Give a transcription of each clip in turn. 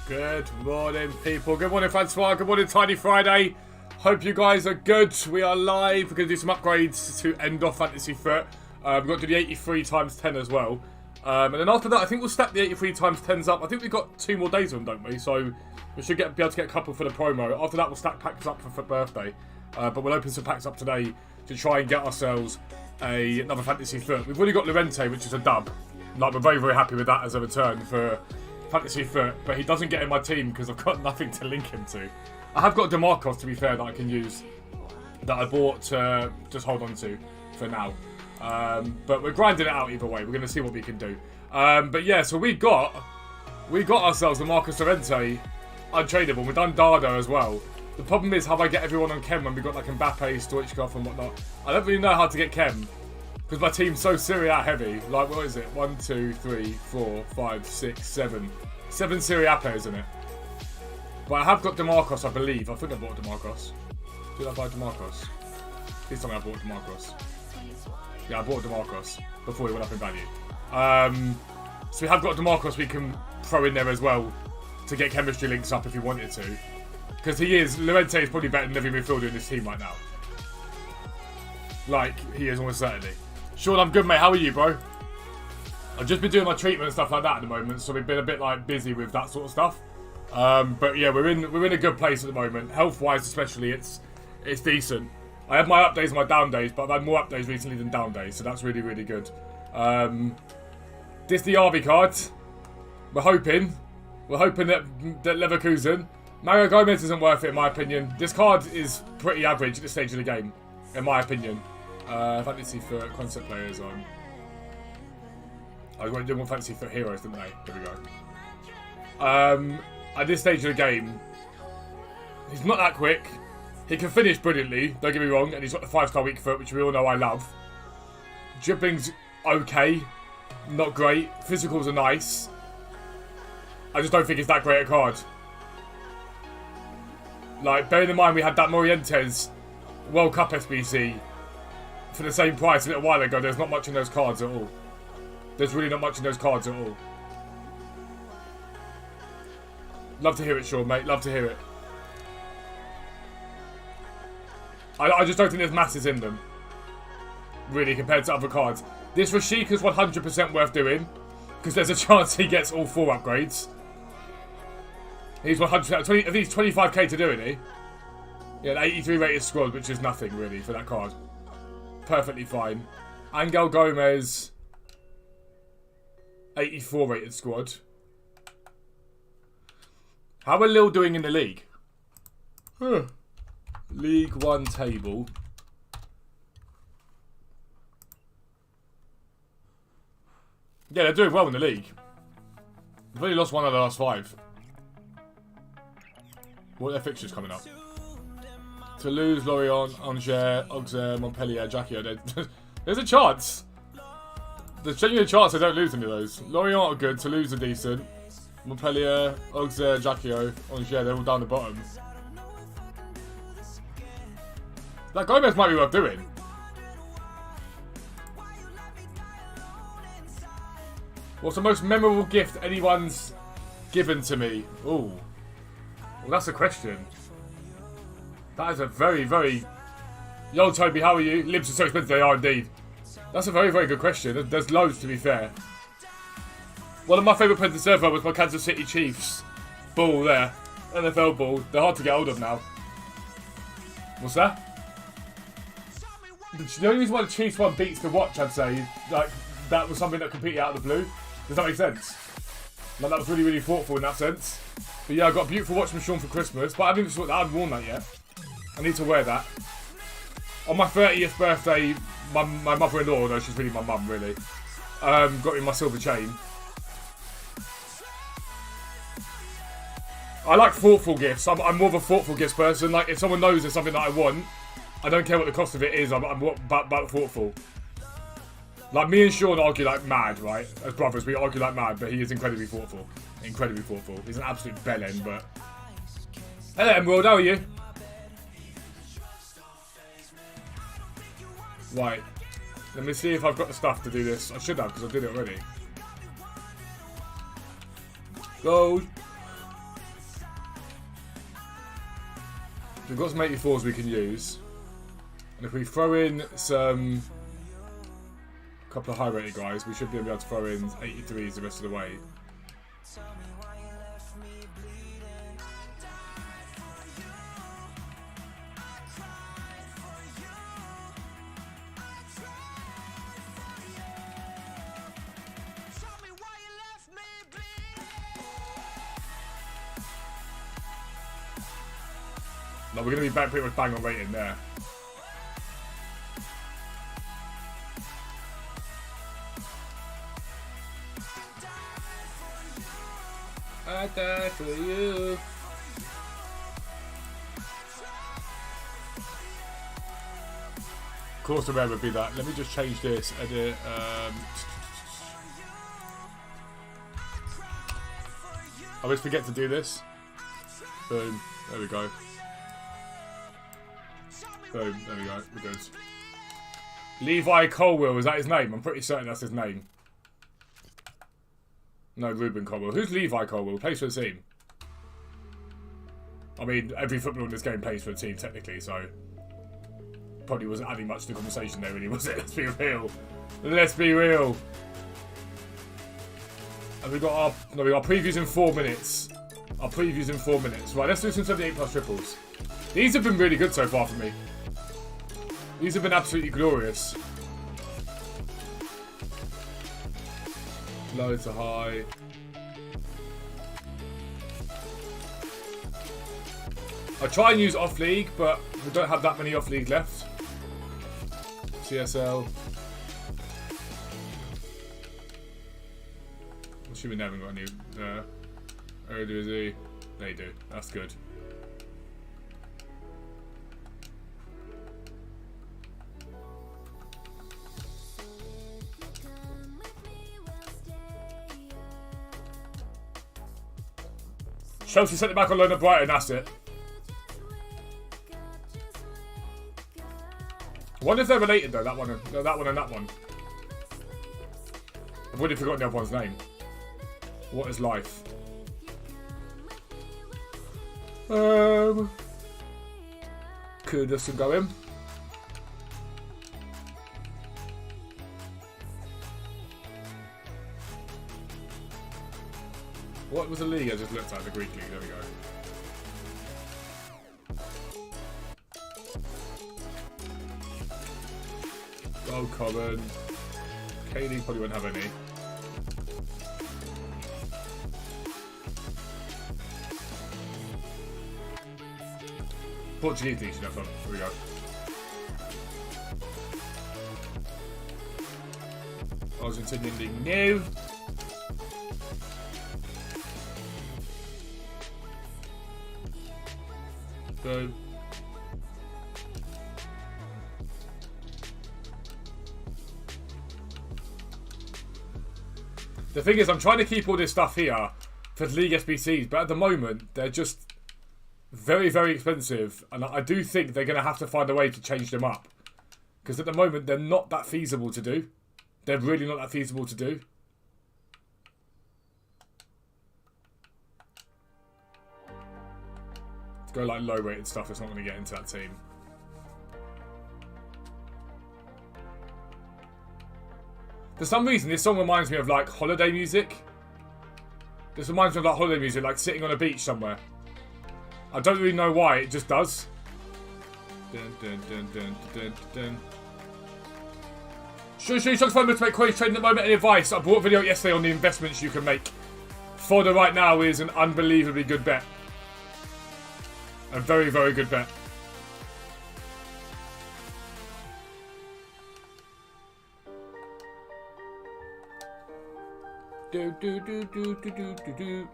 Good morning, people. Good morning, Francois. Good morning, Tiny Friday. Hope you guys are good. We are live. We're going to do some upgrades to end off Fantasy Foot. We've got to do the 83 times 10 as well. And then after that, I think we'll stack the 83 times 10s up. I think we've got 2 more days of them, don't we? So we should be able to get a couple for the promo. After that, we'll stack packs up for birthday. But we'll open some packs up today to try and get ourselves another Fantasy Foot. We've already got Llorente, which is a dub. Like, we're very, very happy with that as a return for Fantasy Foot. But he doesn't get in my team because I've got nothing to link him to. I have got DeMarcos, to be fair, that I can use. That I bought to just hold on to for now. But we're grinding it out either way. We're going to see what we can do. But yeah, so we got ourselves the Marcus Llorente untradeable. We've done Dada as well. The problem is how I get everyone on Chem when we got like Mbappe, Stoichkov and whatnot. I don't really know how to get Chem because my team's so Serie A heavy. Like, what is it? 1, 2, 3, 4, 5, 6, 7. 7 Serie A players in it. But I have got DeMarcos, I believe. I think I bought DeMarcos. Did I buy DeMarcos? Please tell me I bought DeMarcos. Yeah, I bought DeMarcos before he went up in value. So we have got DeMarcos we can throw in there as well to get chemistry links up if we wanted to. Because Llorente is probably better than every midfielder in this team right now. Like, he is almost certainly. Sean, I'm good, mate. How are you, bro? I've just been doing my treatment and stuff like that at the moment, so we've been a bit like busy with that sort of stuff. But yeah, we're in a good place at the moment. Health-wise especially, it's decent. I have my up days and my down days, but I've had more up days recently than down days, so that's really, really good. This the RB card. We're hoping that Leverkusen. Mario Gomez isn't worth it in my opinion. This card is pretty average at this stage of the game, in my opinion. Fantasy for concept players on. I went to do more fantasy for heroes, didn't they? There we go. At this stage of the game, he's not that quick. He can finish brilliantly, don't get me wrong, and he's got the 5-star weak foot, which we all know I love. Dribbling's okay, not great. Physicals are nice. I just don't think it's that great a card. Like, bearing in mind we had that Morientes World Cup SBC for the same price a little while ago, there's not much in those cards at all. There's really not much in those cards at all. Love to hear it, Sean, mate. Love to hear it. I just don't think there's masses in them. Really, compared to other cards. This Rashika's 100% worth doing. Because there's a chance he gets all 4 upgrades. He's 100%. At least 25k to do, isn't he? Yeah, an 83 rated squad, which is nothing, really, for that card. Perfectly fine. Angel Gomez. 84 rated squad. How are Lille doing in the league? League 1 table. Yeah, they're doing well in the league. They've only lost 1 out of the last 5. What are their fixtures coming up? Toulouse, Lorient, Angers, Auxerre, Montpellier, Jacquier. There's a chance. There's genuinely a chance they don't lose any of those. Lorient are good, Toulouse are decent. Montpellier, Auxerre, Jacquier, Angers, they're all down the bottom. That Gomez might be worth doing. What's the most memorable gift anyone's given to me? Ooh. Well, that's a question. That is a very, very... Yo, Toby, how are you? Libs are so expensive, they are indeed. That's a very, very good question. There's loads, to be fair. One of my favourite presents ever was my Kansas City Chiefs ball there. NFL ball. They're hard to get hold of now. What's that? The only reason why the Chiefs one beats the watch, I'd say, like, that was something that completely out of the blue. Does that make sense? Like, that was really, really thoughtful in that sense. But yeah, I got a beautiful watch from Sean for Christmas, but I haven't worn that yet. I need to wear that. On my 30th birthday, my mother-in-law, though she's really my mum, really, got me my silver chain. I like thoughtful gifts. I'm more of a thoughtful gifts person. Like, if someone knows there's something that I want, I don't care what the cost of it is, I'm about thoughtful. Like, me and Sean argue like mad, right? As brothers, we argue like mad, but he is incredibly thoughtful. Incredibly thoughtful. He's an absolute bellend, but... Hello, Emerald, how are you? Right. Let me see if I've got the stuff to do this. I should have, because I did it already. Gold. We've got some 84s we can use. And if we throw in some... a couple of high-rated guys, we should be able to throw in 83s the rest of the way. No, we're going to be back pretty much bang on rating there. I die for you. Of course the rare would be that. Let me just change this. Edit. I always forget to do this. Boom. There we go. Boom. There we go. We're good. Levi Colwell. Is that his name? I'm pretty certain that's his name. No, Ruben Colwell. Who's Levi Colwell? Plays for a team. I mean, every footballer in this game plays for a team, technically, so... probably wasn't adding much to the conversation there, really, was it? Let's be real. Let's be real. And we got our... no, we got our previews in 4 minutes. Our previews in 4 minutes. Right, let's do some 78 plus triples. These have been really good so far for me. These have been absolutely glorious. Low to high. I try and use off league, but we don't have that many off league left. CSL. I'm assuming they haven't got any. Oh, do they? They do. That's good. Chelsea sent it back on loan at Brighton, that's it. I wonder if they're related though, that one and that one and that one. I've already forgotten the other one's name. What is life? Kudus and go in. What was the league I just looked at? The Greek league. There we go. Gold common. K-League probably won't have any. Portuguese league should have some. Here we go. Argentinian league new. So the thing is, I'm trying to keep all this stuff here for League SBCs, but at the moment they're just very, very expensive, and I do think they're going to have to find a way to change them up, because at the moment they're not that feasible to do. They're really not that feasible to do. Go like low rated stuff, it's not going to get into that team. For some reason this song reminds me of like holiday music. This reminds me of like holiday music, like sitting on a beach somewhere. I don't really know why, it just does. Dun, dun, dun, dun, dun, dun. Shug's fun to make queries trading at the moment. Any advice? I brought a video yesterday on the investments you can make. Fodder right now is an unbelievably good bet. A very, very good bet. Do do do do do do do do.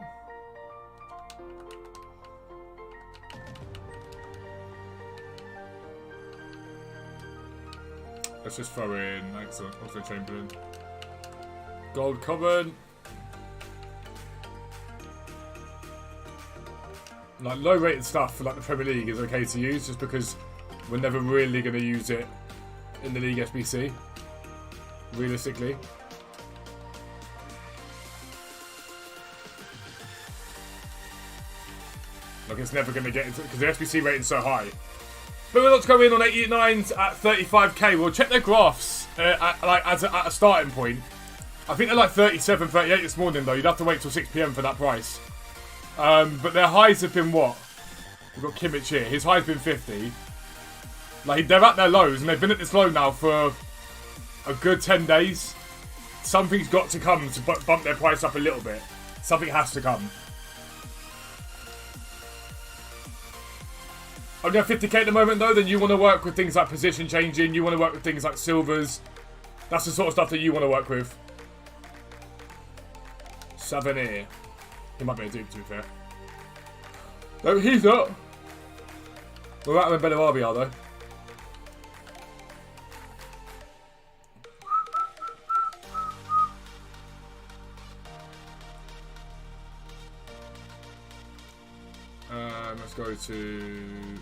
Let's just throw in excellent Oxford Chamberlain. Gold common. Like low rated stuff for like the Premier League is okay to use just because we're never really going to use it in the League SBC. Realistically. Like, it's never going to get into... Because the SBC rating's so high. But we're not to go in on 89s at 35k. We'll check their graphs at a starting point. I think they're like 37, 38 this morning, though. You'd have to wait till 6 PM for that price. But their highs have been what? We've got Kimmich here. His high's been 50. Like, they're at their lows, and they've been at this low now for a good 10 days. Something's got to come to bump their price up a little bit. Something has to come. Only at 50k at the moment, though, then you want to work with things like position changing. You want to work with things like silvers. That's the sort of stuff that you want to work with. Savanier. He might be a dupe, to be fair. No, he's not. We're out of Bellarabi, are though. Let's go to...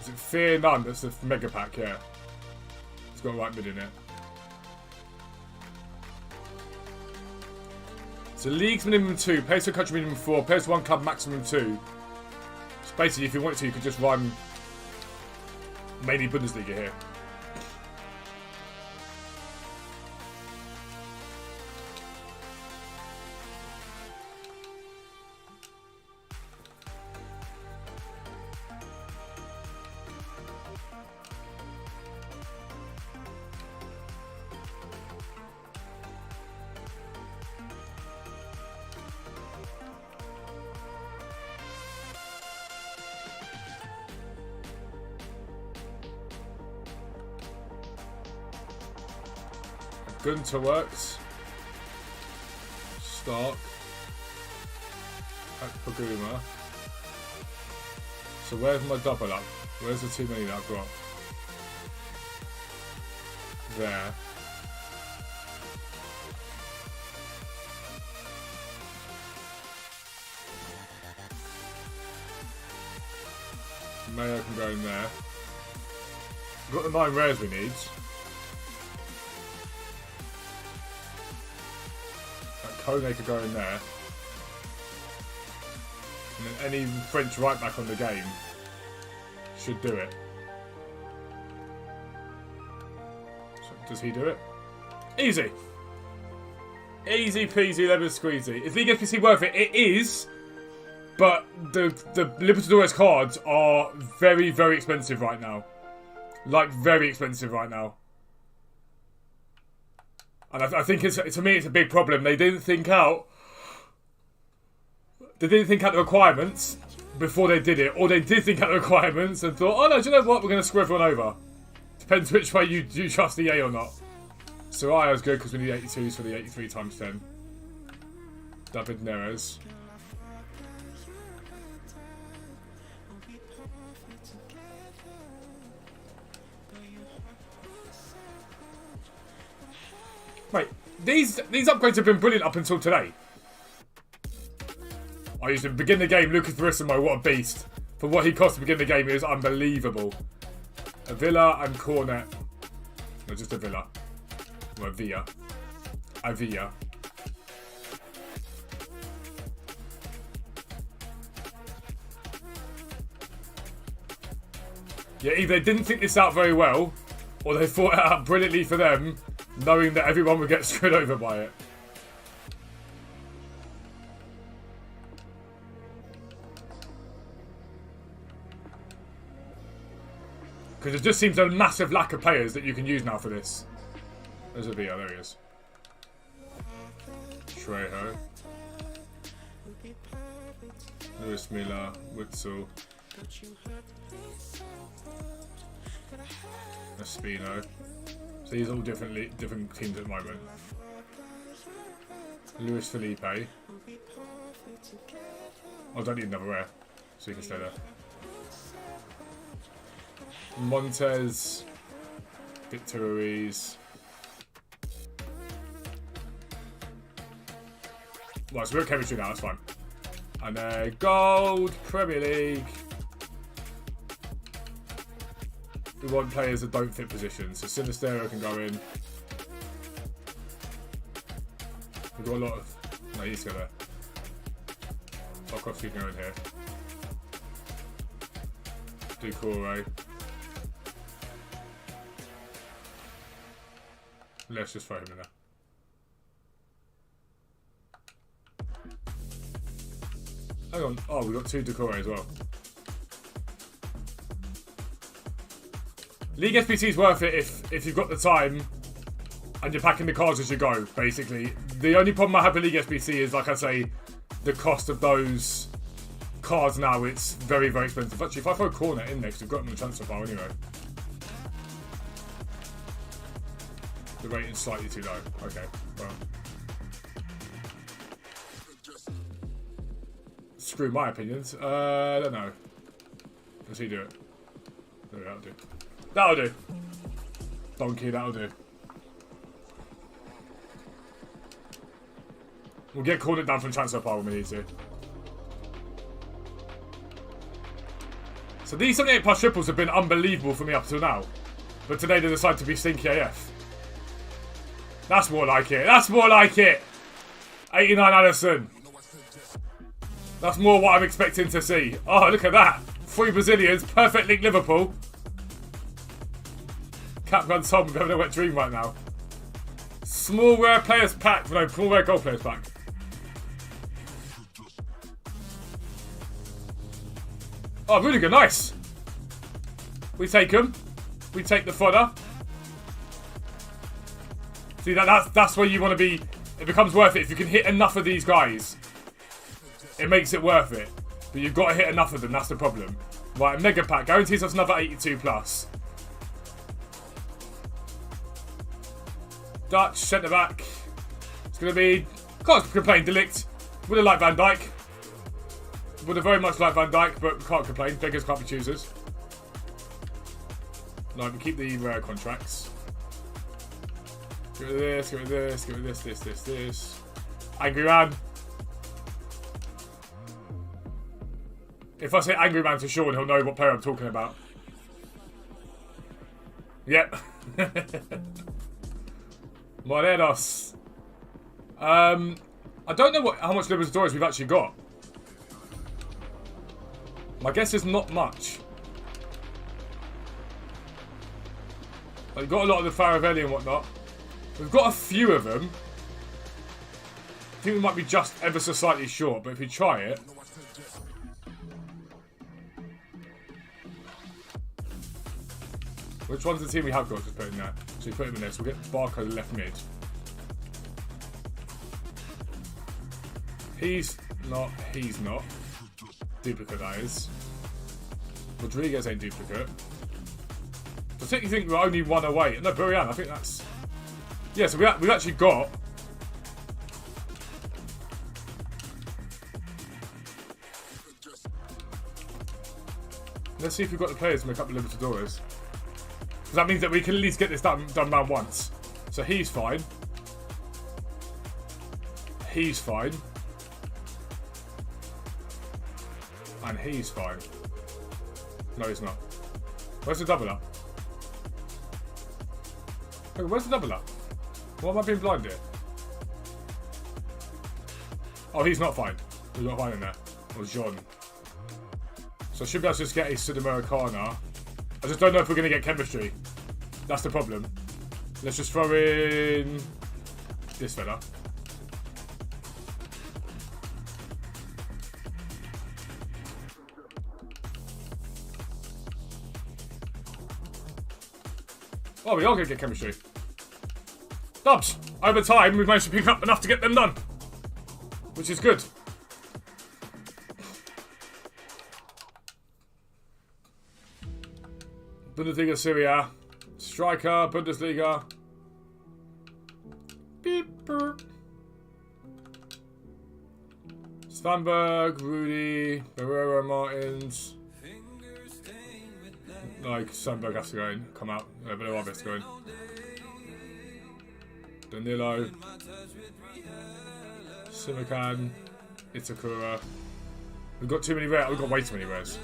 Is it Fear None? That's the mega pack, yeah. It's got right mid in it. So leagues minimum 2, players per country minimum 4, players per one club maximum 2. So basically, if you wanted to, you could just run mainly Bundesliga here. Gunter works. Stark. Paguma. So where's my double up? Where's the too many that I've got? There. Mayo can go in there. We've got the 9 rares we need. Kone could go in there. And then any French right back on the game should do it. So does he do it? Easy. Easy peasy lemon squeezy. Is League SPC worth it? It is. But the Libertadores cards are very, very expensive right now. Like, very expensive right now. And I think to me it's a big problem. They didn't think out the requirements before they did it. Or they did think out the requirements and thought, oh no, do you know what? We're going to screw everyone over. Depends which way you trust the A or not. Soraya's good because we need 82s for the 83 times 10. David Neres. Wait, these upgrades have been brilliant up until today. I used to begin the game, Lucas Verissimo, what a beast. For what he cost to begin the game, it is unbelievable. A Villa and Cornet. No, just a Villa. Or a Villa. A Villa. Yeah, either they didn't think this out very well, or they thought it out brilliantly for them, knowing that everyone would get screwed over by it. Because it just seems a massive lack of players that you can use now for this. There's a VR, there he is. Trejo. Lewis Miller, Witzel. Espino. So these are all different teams at the moment. Luis Felipe. I don't need another rare, so you can stay there. Montez. Victor Ruiz. Right, so we're at chemistry now, that's fine. And gold, Premier League. We want players that don't fit positions. So Sinistero can go in. We've got a lot of... No, he's go there. I've got a few going here. Decore. Let's just throw him in there. Hang on. Oh, we've got 2 Decore as well. League SBC is worth it if you've got the time and you're packing the cards as you go, basically. The only problem I have with League SBC is, like I say, the cost of those cards now. It's very, very expensive. Actually, if I throw Cornet in next, we've got them in the transfer file anyway. The rating's slightly too low. Okay, well. Screw my opinions. I don't know. Does he do it? No, that'll do. That'll do. Donkey, that'll do. We'll get Cornet down from transfer pile when we need to. So these 78 plus triples have been unbelievable for me up till now. But today they decide to be stinky AF. That's more like it. That's more like it. 89 Allison. That's more what I'm expecting to see. Oh, look at that. 3 Brazilians. Perfect link Liverpool. Capgun Tom, we're having a wet dream right now. Small rare players pack. No, small rare gold players pack. Oh, Rudiger, nice. We take them. We take the fodder. See, that's where you want to be. It becomes worth it if you can hit enough of these guys. It makes it worth it. But you've got to hit enough of them. That's the problem. Right, mega pack guarantees us another 82 plus. Dutch centre back. It's going to be. Can't complain. Delict. Would have liked Van Dijk. Would have very much liked Van Dijk, but can't complain. Beggars can't be choosers. No, we keep the rare contracts. Get rid of this, get rid of this, get rid of this. Angry Man. If I say Angry Man to Sean, he'll know what player I'm talking about. Yep. Morenos. I don't know how much Libertadores we've actually got. My guess is not much. We've got a lot of the Faravelli and whatnot. We've got a few of them. I think we might be just ever so slightly short, but if we try it... Which one's the team we have got? Just put in there. So we put him in there. So we'll get Barco left mid. He's not. Duplicate, that is. Rodriguez ain't duplicate. I think you think we're only 1 away. No, Burian, I think that's... Yeah, so we've actually got... Let's see if we've got the players to make up the Libertadores. Because that means that we can at least get this done round once. So he's fine. He's fine. And he's fine. No, he's not. Where's the double up? Hey, where's the double up? Why am I being blind here? Oh, he's not fine. We've got fine in there. Or John. So I should be able to just get a Sudamericana. I just don't know if we're going to get chemistry. That's the problem. Let's just throw in this fella. Oh, we are going to get chemistry. Dubs! Over time, we've managed to pick up enough to get them done. Which is good. Bundesliga, Serie A. Striker, Bundesliga. Beeper. Svanberg, Rudy, Barrera, Martins. Like, Sandberg has to go in, come out. Below has to go in. Danilo. Simican. Itakura. We've got too many rares. We've got way too many rares.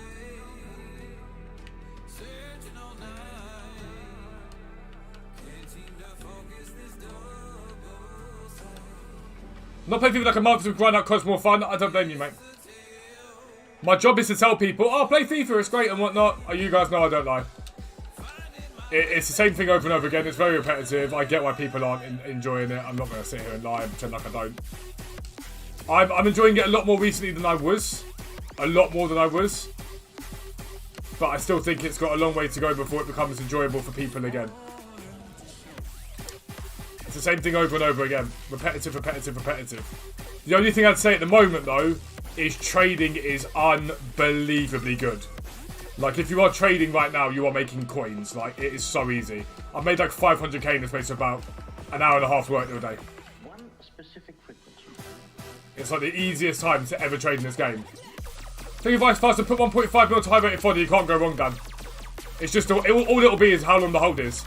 Not playing people like a month to grind out costs more fun. I don't blame you, mate. My job is to tell people, oh, play FIFA, it's great and whatnot. Oh, you guys know I don't lie. It's the same thing over and over again. It's very repetitive. I get why people aren't enjoying it. I'm not going to sit here and lie and pretend like I don't. I'm enjoying it a lot more recently than I was. A lot more than I was. But I still think it's got a long way to go before it becomes enjoyable for people again. It's the same thing over and over again. Repetitive, repetitive, repetitive. The only thing I'd say at the moment, though, is trading is unbelievably good. Like, if you are trading right now, you are making coins. Like, it is so easy. I've made like 500k in the space of about an hour and a half work the other day. One specific frequency. It's like the easiest time to ever trade in this game. Take advice faster, put 1.5 mil to high rated fodder, you can't go wrong, Dan. It's just, all it'll be is how long the hold is.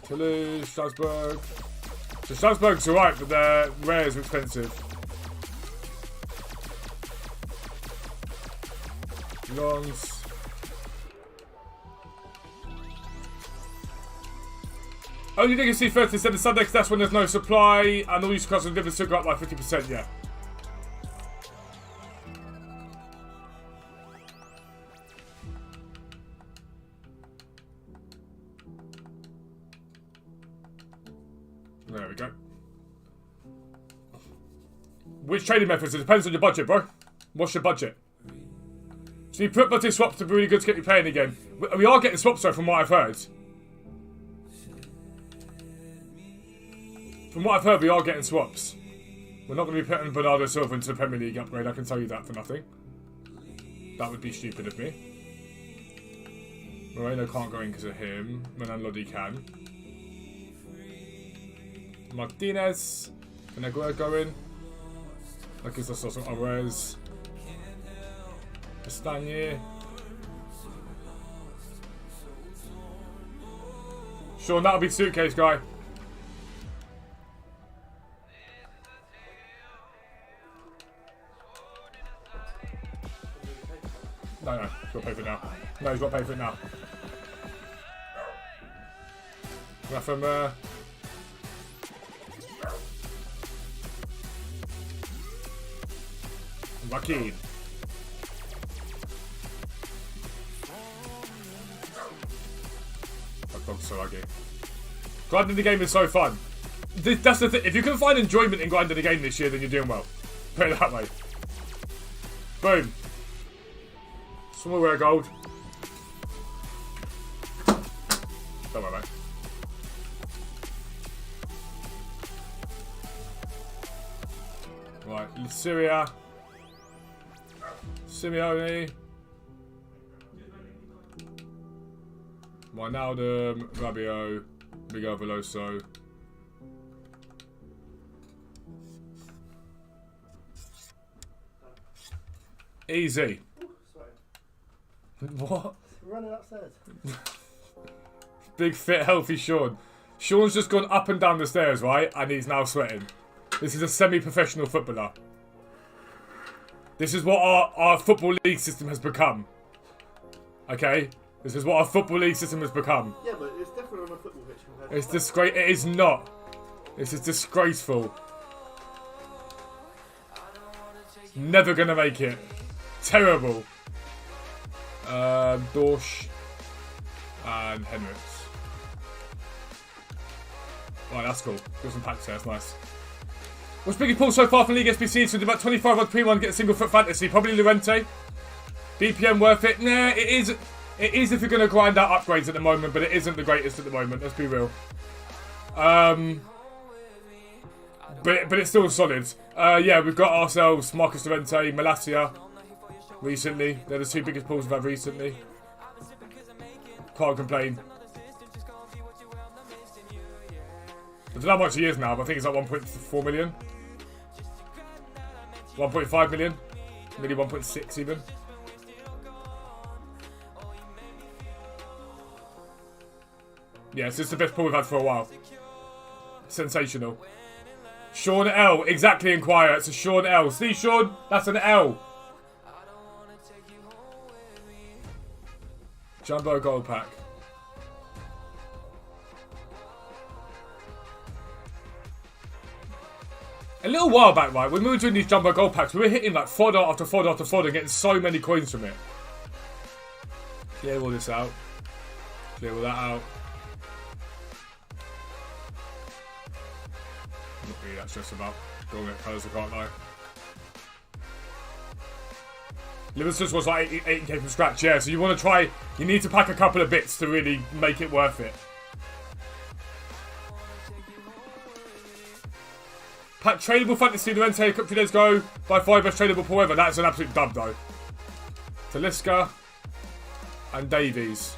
Toulouse, Strasbourg. So Strasbourg's alright, but their rares are expensive. Lons. Only thing you see first instead of Sunday, that's when there's no supply, and all these costs of different go up like 50%, yeah. There we go. Which trading methods? It depends on your budget, bro. What's your budget? So you put budget swaps to be really good to get you playing again. We are getting swaps though, from what I've heard. From what I've heard, we are getting swaps. We're not going to be putting Bernardo Silva into the Premier League upgrade, I can tell you that for nothing. That would be stupid of me. Moreno can't go in because of him. Renan Lodi can. Martinez. Can Aguero go in? That gives us also Alvarez. Castagne. Sean, that'll be suitcase guy. No, he's got to pay for it now. No, he's got to pay for it now. Rafa, Joaquin. That dog's so ugly. Grinding the game is so fun. That's the thing. If you can find enjoyment in grinding the game this year, then you're doing well. Put it that way. Boom. Someone wear gold. Don't worry, mate. Right, Syria. Simeone. Wijnaldum, Rabiot, Miguel Veloso. Easy. Ooh, sorry. What? Running upstairs. Big, fit, healthy Sean. Sean's just gone up and down the stairs, right? And he's now sweating. This is a semi-professional footballer. This is what our Football League system has become. Okay? This is what our Football League system has become. Yeah, but it's definitely on a football pitch compared It's to disgrace. It is not. This is disgraceful. Never gonna make it. Terrible. Dorsch and Henricks. Right, that's cool. Got some packs there. That's nice. What's biggest pull so far from League SBC? So about 25 on P1 get a single foot fantasy. Probably Llorente. BPM worth it? Nah, it is. It is if you're going to grind out upgrades at the moment, but it isn't the greatest at the moment. Let's be real. But it's still solid. Yeah, we've got ourselves Marcus Llorente, Malacia recently. They're the two biggest pulls we've had recently. Can't complain. I don't know how much he is now, but I think it's like 1.4 million. 1.5 million. Maybe 1.6 even. Yeah, it's just the best pull we've had for a while. Sensational. Sean L. Exactly, Inquire. It's a Sean L. See, Sean? That's an L. Jumbo gold pack. A little while back, right, when we were doing these jumbo gold packs, we were hitting like fodder after fodder after fodder and getting so many coins from it. Clear all this out. Clear all that out. Not really that stressed about going at colours, I can't lie. Livingston was like 18k from scratch, yeah, so you want to try, you need to pack a couple of bits to really make it worth it. Pack tradable fantasy, the Rente a couple of days ago, by 5 best tradable per weather. That's an absolute dub though. Talisca and Davies.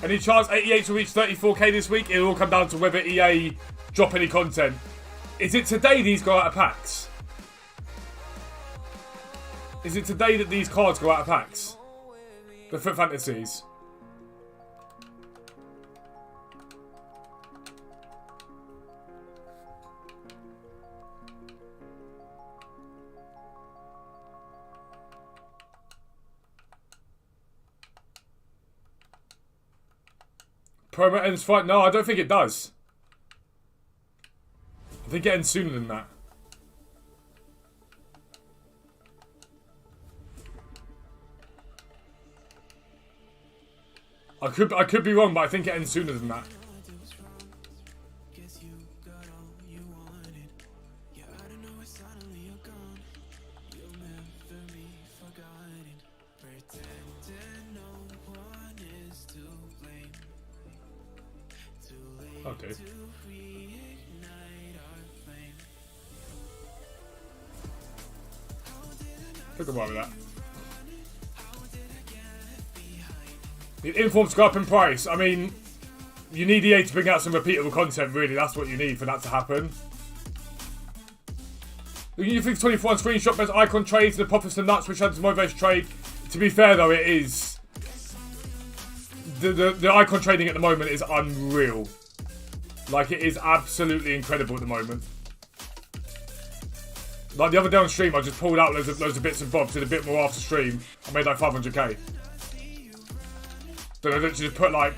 Any chance 88 will reach 34k this week? It'll all come down to whether EA drop any content. Is it today these go out of packs? Is it today that these cards go out of packs? The Foot Fantasies. Promo ends fight? No, I don't think it does. I think it ends sooner than that. I could be wrong, but I think it ends sooner than that. Okay. Look at with that. The informs go up in price. I mean, you need EA to bring out some repeatable content, really. That's what you need for that to happen. You think 24 on screenshot best icon trades, the Poppers and Nuts, which has the motivation trade. To be fair, though, it is. The icon trading at the moment is unreal. Like, it is absolutely incredible at the moment. Like, the other day on stream, I just pulled out loads of bits and bobs, did a bit more after stream. I made like 500k. Then I literally just put like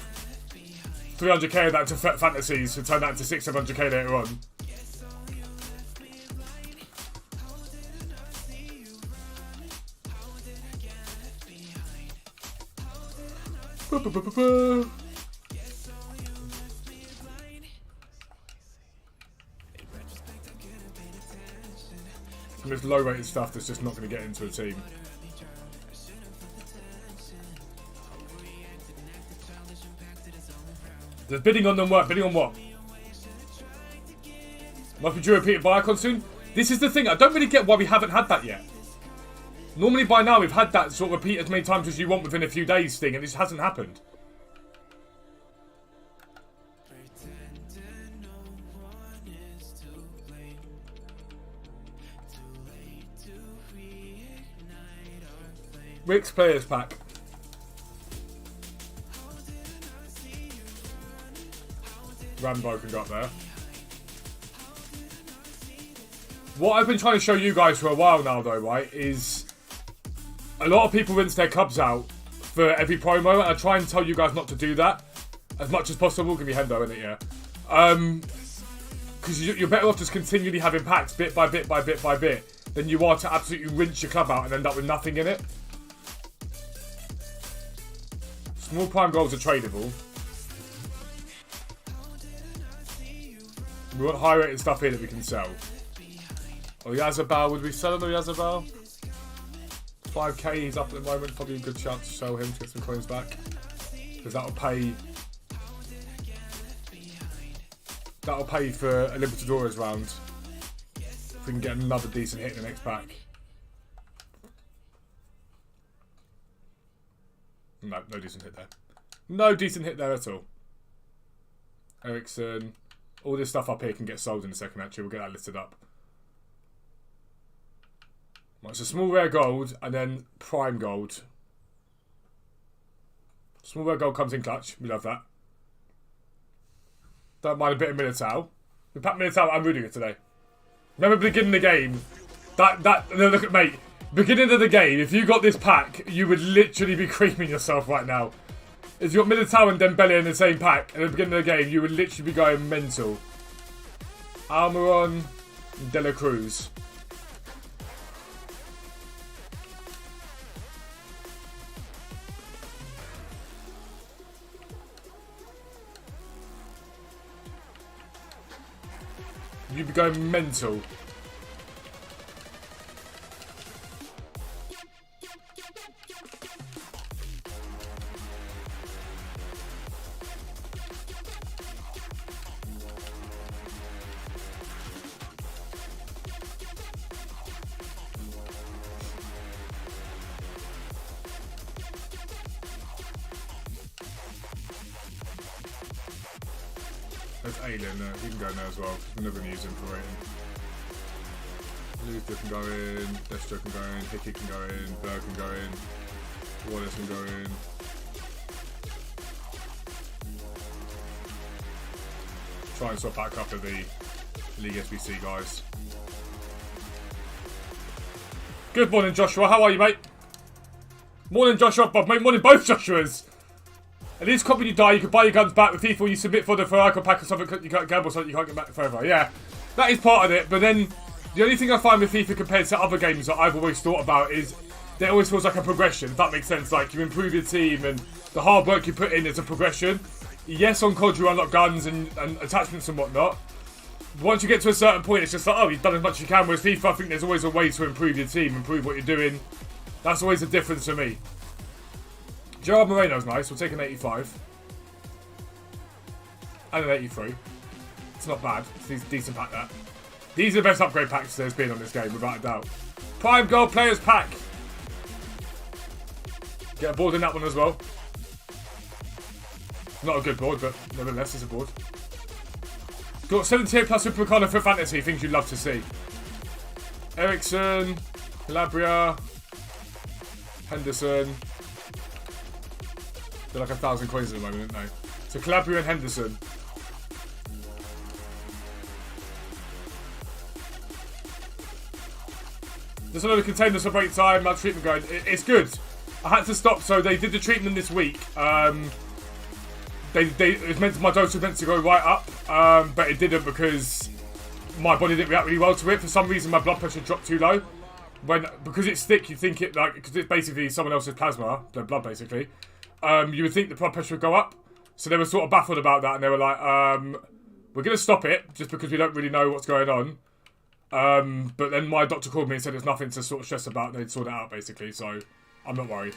300k of that into fantasies to turn that into 600-700k later on. This low rated stuff that's just not going to get into a team. Does bidding on them work? Bidding on what? Might be due a repeated buy icon soon? This is the thing, I don't really get why we haven't had that yet. Normally by now we've had that sort of repeat as many times as you want within a few days thing, and this hasn't happened. Rick's Players Pack. Rambo can go up there. What I've been trying to show you guys for a while now, though, right, is a lot of people rinse their cubs out for every promo, and I try and tell you guys not to do that as much as possible. Give me Hendo, isn't it? Yeah. Because you're better off just continually having packs bit by bit by bit by bit than you are to absolutely rinse your club out and end up with nothing in it. Small prime goals are tradable. We want high rated stuff here that we can sell. Oh, Yazabal, would we sell him, Yazabal? 5k, he's up at the moment. Probably a good chance to sell him to get some coins back. Because that'll pay. That'll pay for a Libertadores round. If we can get another decent hit in the next pack. No, no decent hit there. No decent hit there at all. Ericsson. All this stuff up here can get sold in a second, actually. We'll get that listed up. Right, so small rare gold and then prime gold. Small rare gold comes in clutch. We love that. Don't mind a bit of Militao. We packed Militao and Rudiger today. Remember beginning of the game? No, look at mate. Beginning of the game, if you got this pack, you would literally be creaming yourself right now. If you got Militao and Dembele in the same pack at the beginning of the game, you would literally be going mental. Almiron, De La Cruz. You'd be going mental. There's Alien there. He can go in there as well. We're never going to use him for rating. Luther can go in. Destro can go in. Hickey can go in. Berg can go in. Wallace can go in. Try and swap back up of the League SBC guys. Good morning, Joshua. How are you, mate? Morning, Joshua. Mate, morning, both Joshuas. At least when you die, you can buy your guns back with FIFA when you submit for the icon pack or something. You can't gamble, so you can't get back forever. Yeah, that is part of it. But then the only thing I find with FIFA compared to other games that I've always thought about is there always feels like a progression. If that makes sense, like you improve your team and the hard work you put in is a progression. Yes, on COD you unlock guns and attachments and whatnot. Once you get to a certain point, it's just like, oh, you've done as much as you can. Whereas FIFA, I think there's always a way to improve your team, improve what you're doing. That's always the difference for me. Gerard Moreno's nice. We'll take an 85. And an 83. It's not bad. It's a decent pack, that. These are the best upgrade packs there's been on this game, without a doubt. Prime Gold Players Pack. Get a board in that one as well. Not a good board, but nevertheless, it's a board. Got 78 plus Super Recon for Fantasy. Things you'd love to see. Ericsson. Calabria. Henderson. They're like 1,000 coins at the moment, aren't they? So Calabria and Henderson. There's another container for break time. How's treatment going? It's good. I had to stop, so they did the treatment this week. It was meant to, my dose was meant to go right up, but it didn't because my body didn't react really well to it. For some reason, my blood pressure dropped too low. Because it's thick, you think it like because it's basically someone else's plasma, their blood basically. You would think the blood pressure would go up. So they were sort of baffled about that, and they were like, "We're going to stop it just because we don't really know what's going on." But then my doctor called me and said there's nothing to sort of stress about. They'd sort it out basically, so I'm not worried.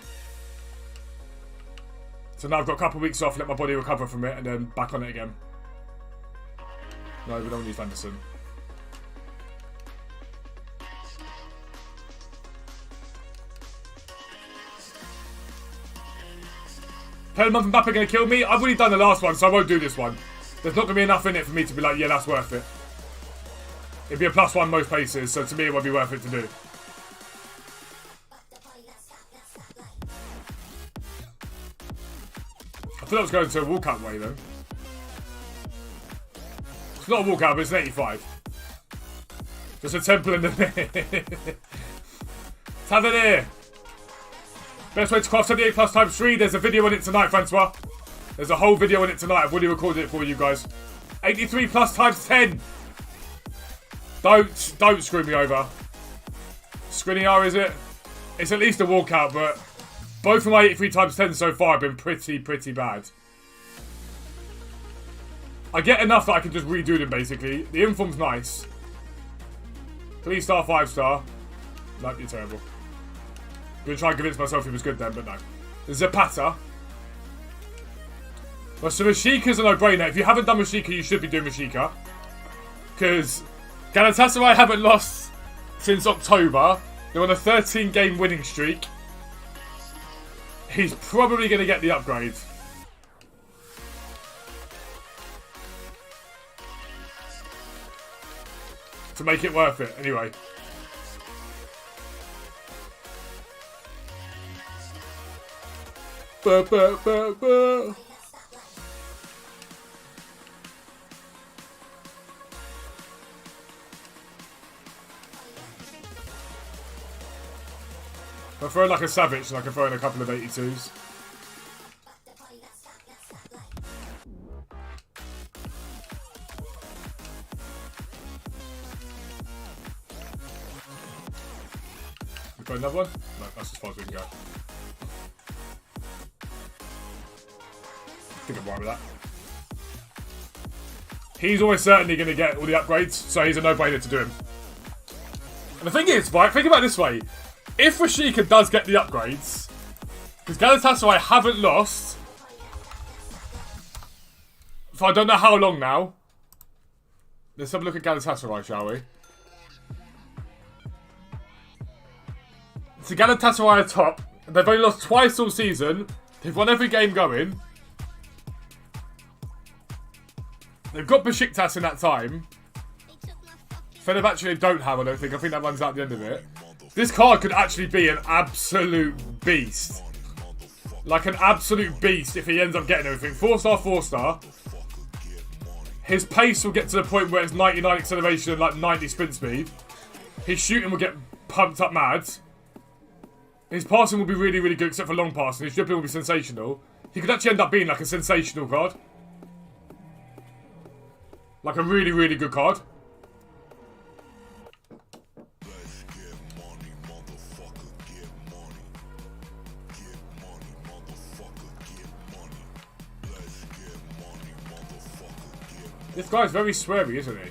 So now I've got a couple of weeks off, let my body recover from it, and then back on it again. No, we don't use Anderson. Pelham Mbappe going to kill me? I've already done the last one, so I won't do this one. There's not going to be enough in it for me to be like, yeah, that's worth it. It'd be a +1 most places, so to me it won't be worth it to do. I thought I was going to a walkout way though. It's not a walkout, but it's an 85. Just a temple in the Tavernier. Best way to craft 78 plus times 3. There's a video on it tonight, Francois. There's a whole video on it tonight. I've already recorded it for you guys. 83 plus times 10. Don't screw me over. Skriniar, is it? It's at least a walkout, but both of my 83 times 10 so far have been pretty bad. I get enough that I can just redo them, basically. The inform's nice. 3-star, 5-star. Might be terrible. I'm going to try and convince myself he was good then, but no. Zapata. Well, so Rashika's a no-brainer. If you haven't done Rashika, you should be doing Rashika. Because Galatasaray haven't lost since October. They're on a 13-game winning streak. He's probably going to get the upgrade. To make it worth it, anyway. I throw like a savage, and I can throw in a couple of 82s. Got another one? No, that's as far as we can go. I think I'm right with that. He's always certainly going to get all the upgrades, so he's a no-brainer to do him. And the thing is, right, think about it this way. If Rashika does get the upgrades, because Galatasaray haven't lost for I don't know how long now. Let's have a look at Galatasaray, shall we? So Galatasaray are top. They've only lost twice all season. They've won every game going. They've got Besiktas in that time. Fenerbahce they don't have, I don't think. I think that runs out at the end of it. This card could actually be an absolute beast. Like an absolute beast if he ends up getting everything. 4-star, 4-star. His pace will get to the point where it's 99 acceleration and like 90 sprint speed. His shooting will get pumped up mad. His passing will be really, really good except for long passing. His dribbling will be sensational. He could actually end up being like a sensational card. Like a really, really good card. This guy's very sweary, isn't he?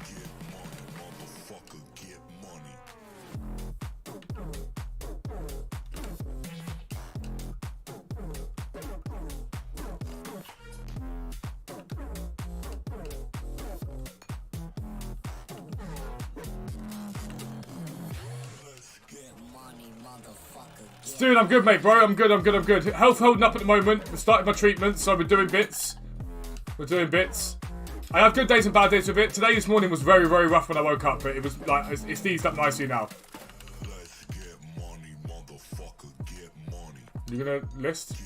Dude, I'm good, mate, bro. I'm good. Health holding up at the moment. We started my treatment, so we're doing bits. I have good days and bad days with it. Today, this morning was very, very rough when I woke up, but it was like, it's eased up nicely now. You gonna list?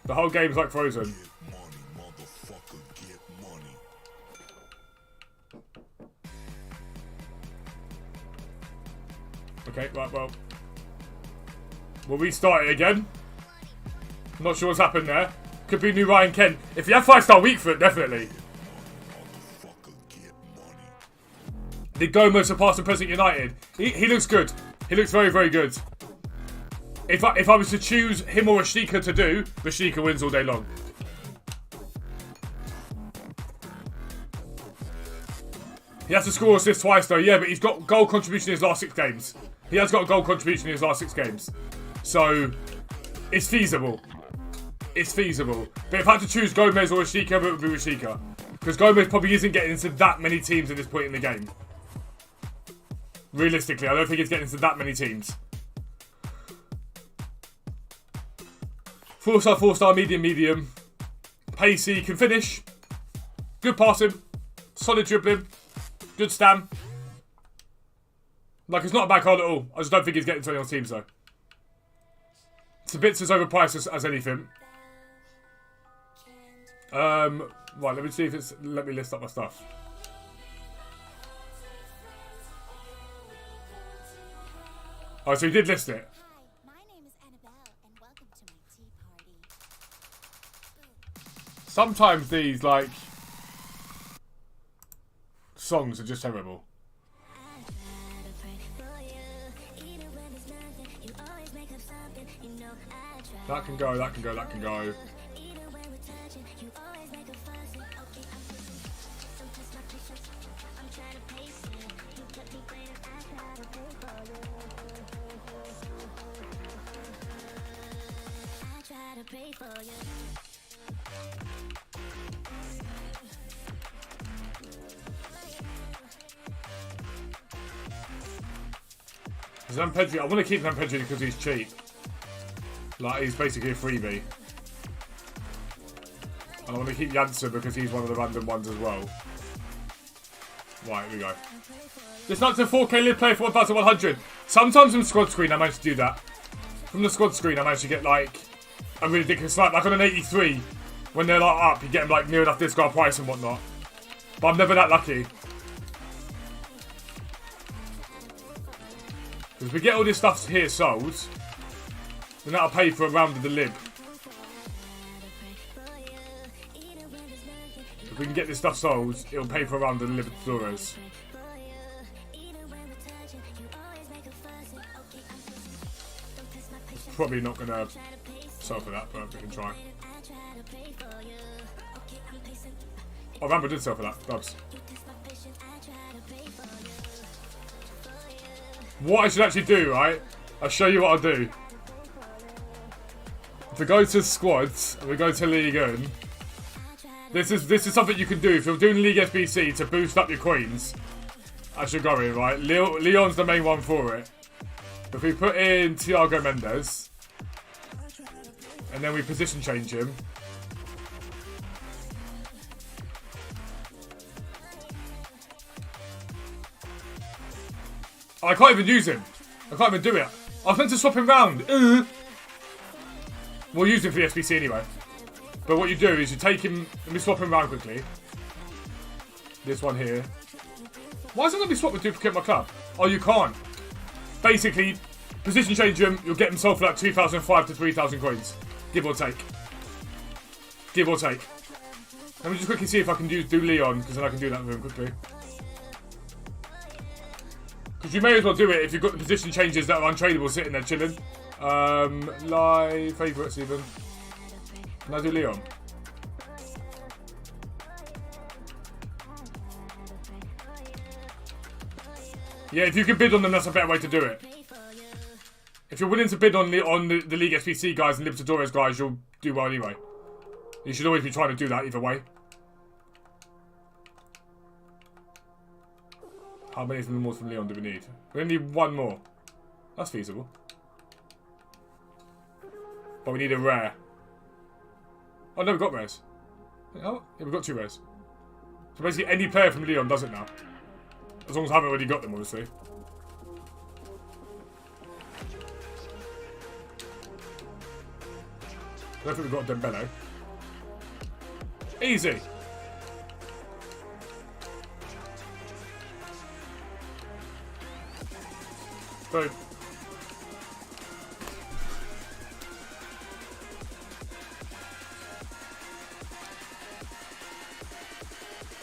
The whole game's like frozen. Okay, right, well. We'll restart it again. Not sure what's happened there. Could be new Ryan Kent. If you have 5-star weak foot, definitely. Did Gomez surpass the Present United? He looks good. He looks very, very good. If I was to choose him or Rashika to do, Rashika wins all day long. He has to score assists twice though, yeah, but he's got goal contribution in his last 6 games. He has got a goal contribution in his last 6 games. So, it's feasible. It's feasible. But if I had to choose Gomez or Rashika, it would be Rashika. Because Gomez probably isn't getting into that many teams at this point in the game. Realistically, I don't think he's getting into that many teams. 4-star, 4-star, medium. Pacey, can finish. Good passing. Solid dribbling. Good stam. Like, it's not a bad card at all. I just don't think he's getting to anyone's teams, though. It's a bit as overpriced as anything. Right, let me see if it's... Let me list up my stuff. Oh, so he did list it. My name is Annabelle, and welcome to my tea party. Sometimes these, like... songs are just terrible. That can go, that can go, that can go. Zampedri, I want to keep Zampedri because he's cheap. Like, he's basically a freebie. And I want to keep Janssen because he's one of the random ones as well. Right, here we go. Just up to 4K live play for 1,100. Sometimes from squad screen I manage to do that. From the squad screen I manage to get like a really ridiculous snipe. Like on an 83, when they're like up, you get them like near enough discard price and whatnot. But I'm never that lucky. Because we get all this stuff here sold, then that'll pay for a round of the lib. Because we can get this stuff sold, it'll pay for around the Libertadores. Probably not gonna sell for that, but we can try. Oh, Rambo did sell for that. Dubs. What I should actually do, right? I'll show you what I'll do. If we go to squads and we go to League 1, this is something you can do if you're doing League SBC to boost up your coins. I should go in, right? Leon's the main one for it. If we put in Thiago Mendes and then we position change him. I can't even use him. I can't even do it. I was meant to swap him round. We'll use him for the SBC anyway. But what you do is you take him. Let me swap him around quickly. This one here. Why is it letting me swap with duplicate my club? Oh, you can't. Basically, position change him. You'll get him sold for like 2,500 to 3,000 coins. Give or take. Give or take. Let me just quickly see if I can do Leon, because then I can do that with him quickly. Because you may as well do it if you've got the position changes that are untradeable sitting there chilling. Live favourites even. Can I do Leon? Yeah, if you can bid on them, that's a better way to do it. If you're willing to bid on the League SPC guys and Libertadores guys, you'll do well anyway. You should always be trying to do that either way. How many more from Leon do we need? We only need one more. That's feasible. But we need a rare. Oh no, we've got rares. Oh, yeah, we've got 2 rares. So basically any player from Leon does it now. As long as I haven't already got them, obviously. I don't think we've got Dembele. Easy. Boom.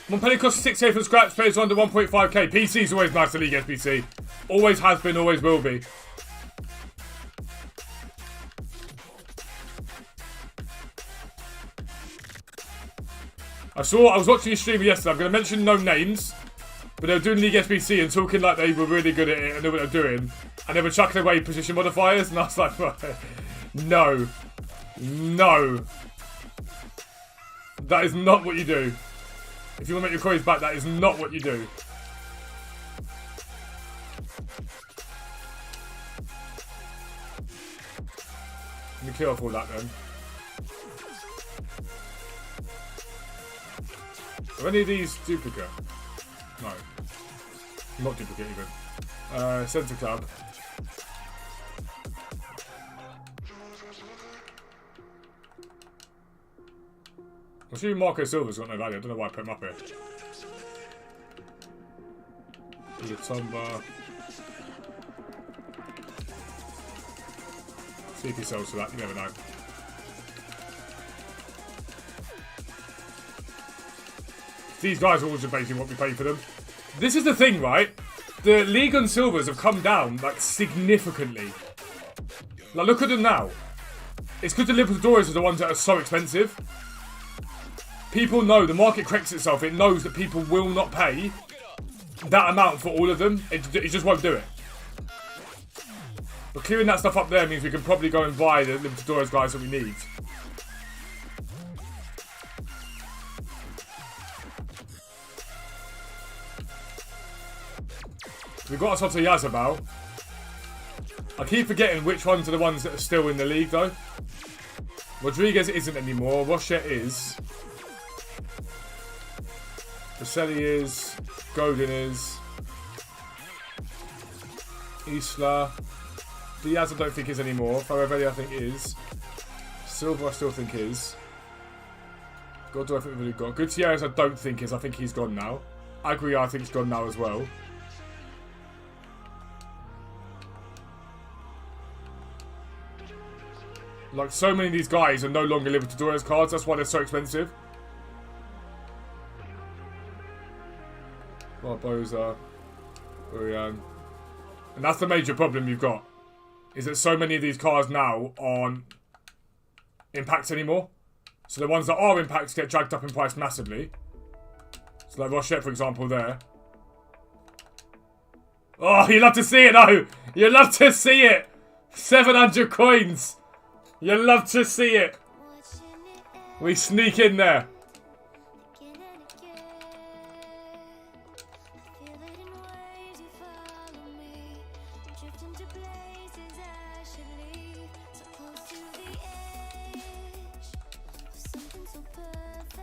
Montpellier costs 6k from scratch, players under 1.5k. PC is always nice to League SBC. Always has been, always will be. I was watching your stream yesterday. I'm going to mention no names, but they were doing League SBC and talking like they were really good at it and knew what they were doing. And they were chucking away position modifiers, and I was like, no. No. That is not what you do. If you want to make your coins back, that is not what you do. Let me kill off all that then. Are any of these duplicate? No. Not duplicate even. Centre Club. I'm assuming Marco Silva's got no value. I don't know why I put him up here. Tomba. See if he sells for that. You never know. These guys are always debating what we pay for them. This is the thing, right? The League and Silvers have come down, like, significantly. Like, look at them now. It's because the Libertadores are the ones that are so expensive. People know, the market corrects itself. It knows that people will not pay that amount for all of them. It just won't do it. But clearing that stuff up there means we can probably go and buy the Libertadores guys that we need. We've got ourselves a Yazabal. I keep forgetting which ones are the ones that are still in the league, though. Rodriguez isn't anymore. Rochette is. Baselli is. Godin is. Isla. Diaz I don't think is anymore. Faravelli I think is. Silva I still think is. Goddo I think we've already got. Gutierrez I don't think is. I think he's gone now. Aguirre I think is gone now as well. Like, so many of these guys are no longer Libertadores cards. That's why they're so expensive. Barbosa, Urian. And that's the major problem you've got. Is that so many of these cars now aren't impacts anymore. So the ones that are impacts get dragged up in price massively. So like Rochette, for example, there. Oh, you love to see it, though. You love to see it. 700 coins. You love to see it. We sneak in there.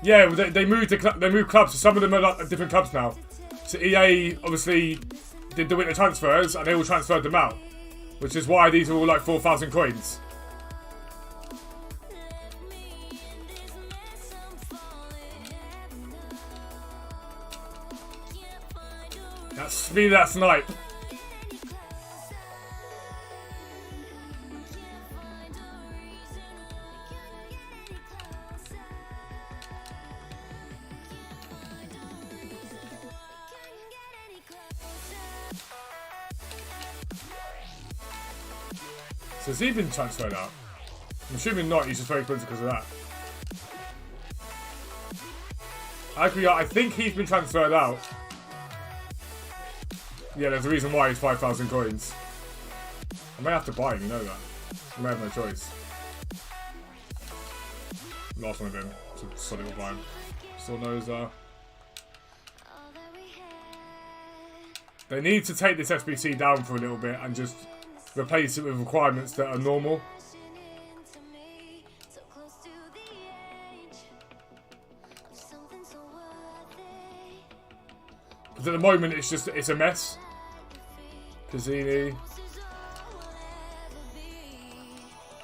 Yeah, they moved clubs. So some of them are like different clubs now. So EA obviously did the winter transfers, and they all transferred them out, which is why these are all like 4,000 coins. That's me. That snipe. So has he been transferred out? I'm assuming not, he's just very expensive because of that. Actually, I think he's been transferred out. Yeah, there's a reason why he's 5,000 coins. I may have to buy him, you know that. I may have no choice. Last one of him, so solid will buy him. Still knows they need to take this SBC down for a little bit and just replace it with requirements that are normal. Because at the moment it's a mess. Pizzini.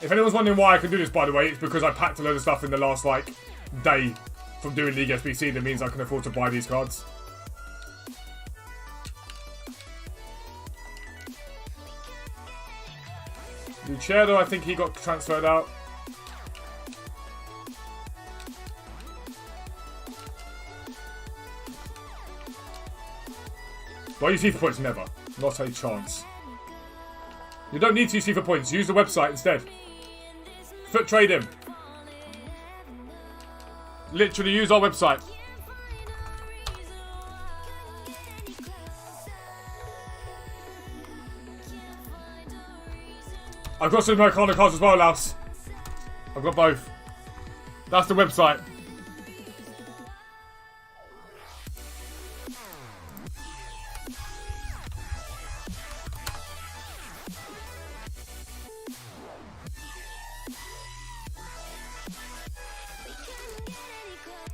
If anyone's wondering why I can do this, by the way, it's because I packed a load of stuff in the last like day from doing League SBC. That means I can afford to buy these cards. Lucerdo, I think he got transferred out. Why use FIFA points? Never. Not a chance. You don't need to use FIFA points. Use the website instead. Foot trade him. Literally use our website. I've got some Americana cards as well, Laos. I've got both. That's the website.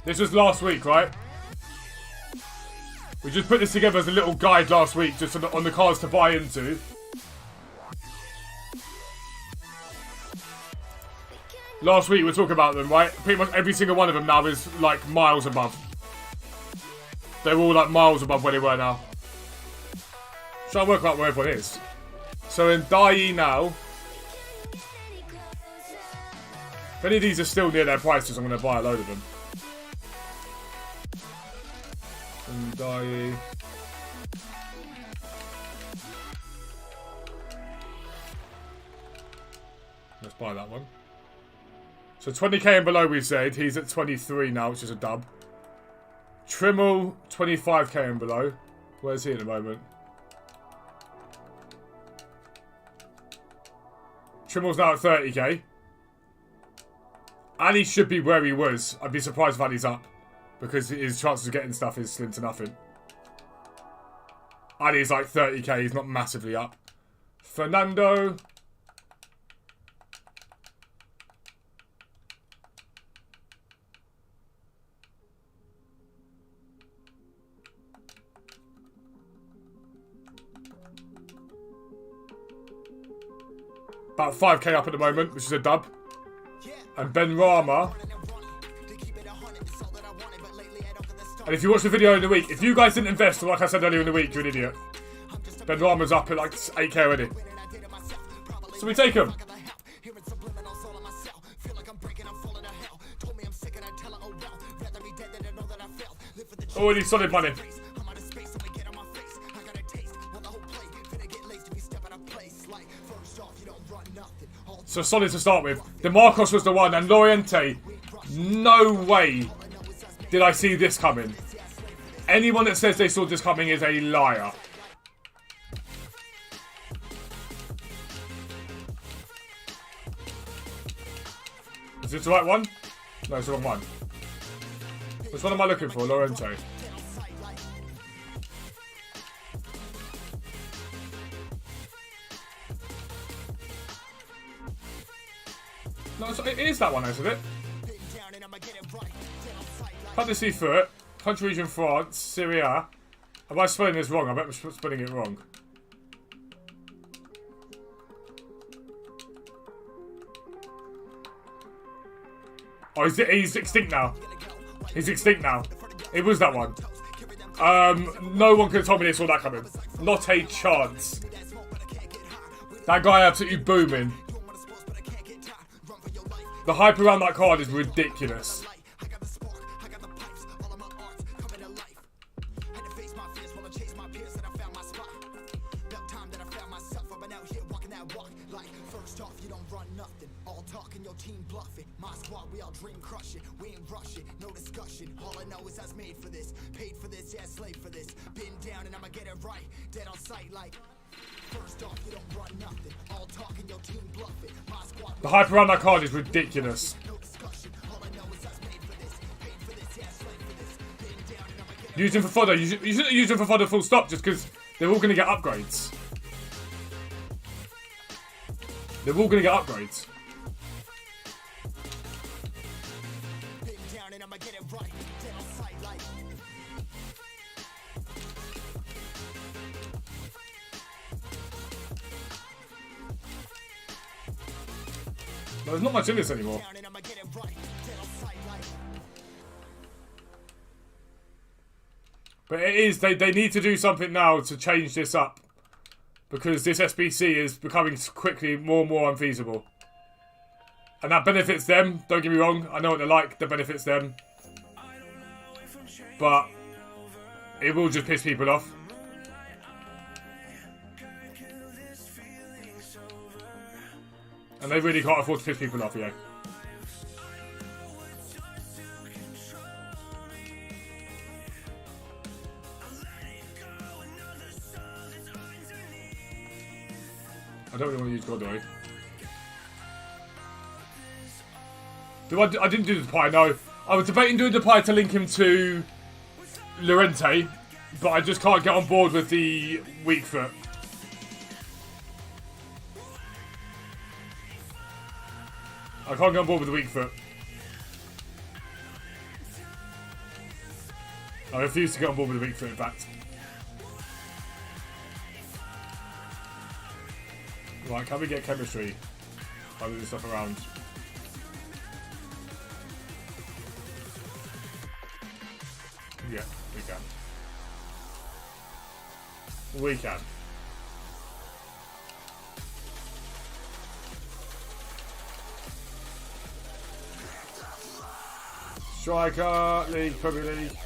This was last week, right? We just put this together as a little guide last week, just on the cards to buy into. Last week we were talking about them, right? Pretty much every single one of them now is like miles above. They're all like miles above where they were now. Try and work out where everyone is. So in Dai now, if any of these are still near their prices, I'm going to buy a load of them. And Dai. Let's buy that one. So 20k and below we said. He's at 23 now, which is a dub. Trimmel, 25k and below. Where's he at the moment? Trimmel's now at 30k. Ali should be where he was. I'd be surprised if Ali's up. Because his chances of getting stuff is slim to nothing. Ali's like 30k, he's not massively up. Fernando. About 5k up at the moment, which is a dub. And Ben Rama. And if you watch the video in the week, if you guys didn't invest, like I said earlier in the week, you're an idiot. Ben Rama's up at like 8k already. So we take him. Already solid money. So solid to start with. DeMarcos was the one, and Loriente, no way did I see this coming. Anyone that says they saw this coming is a liar. Is this the right one? No, it's the wrong one. Which one am I looking for? Loriente. No, it is that one, isn't it? Fantasy Foot, Country Region France, Syria. Am I spelling this wrong? I bet I'm spelling it wrong. Oh, he's extinct now. He's extinct now. It was that one. No one could have told me they saw that coming. Not a chance. That guy absolutely booming. The hype around that card is ridiculous. The hype around that card is ridiculous. Use him for fodder. You shouldn't use him for fodder full stop just because they're all going to get upgrades. They're all going to get upgrades. No, there's not much in this anymore. But it is, they need to do something now to change this up. Because this SBC is becoming quickly more and more unfeasible. And that benefits them, don't get me wrong. I know what they're like, that benefits them. But it will just piss people off. And they really can't afford to piss people off, yeah. I don't really want to use God, do I? I didn't do the pie, no. I was debating doing the pie to link him to Lorente, but I just can't get on board with the weak foot. I can't get on board with the weak foot. I refuse to get on board with the weak foot, in fact. Right, can we get chemistry? I'll move this stuff around. Yeah, we can. We can. Striker, League, Premier League.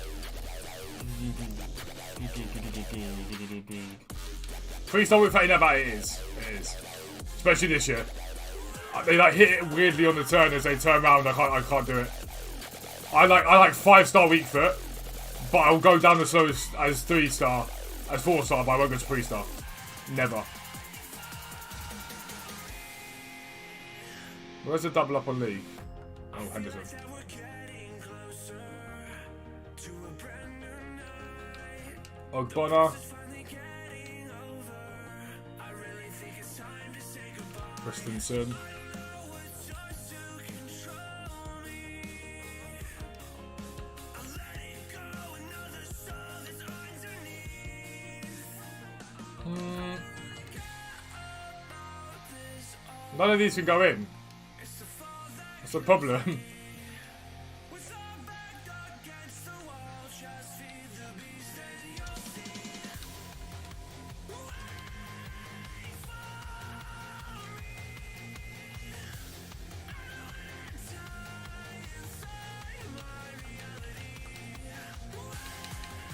3-star with Fatty Never, it is. It is. Especially this year. They like hit it weirdly on the turn as they turn around. I can't do it. I like 5-star weak foot, but I'll go down the slowest as 3-star, as 4-star, but I won't go to 3-star. Never. Where's the double up on League? Oh, Henderson. Ogbonna. Christensen. None of these can go in. That's a problem.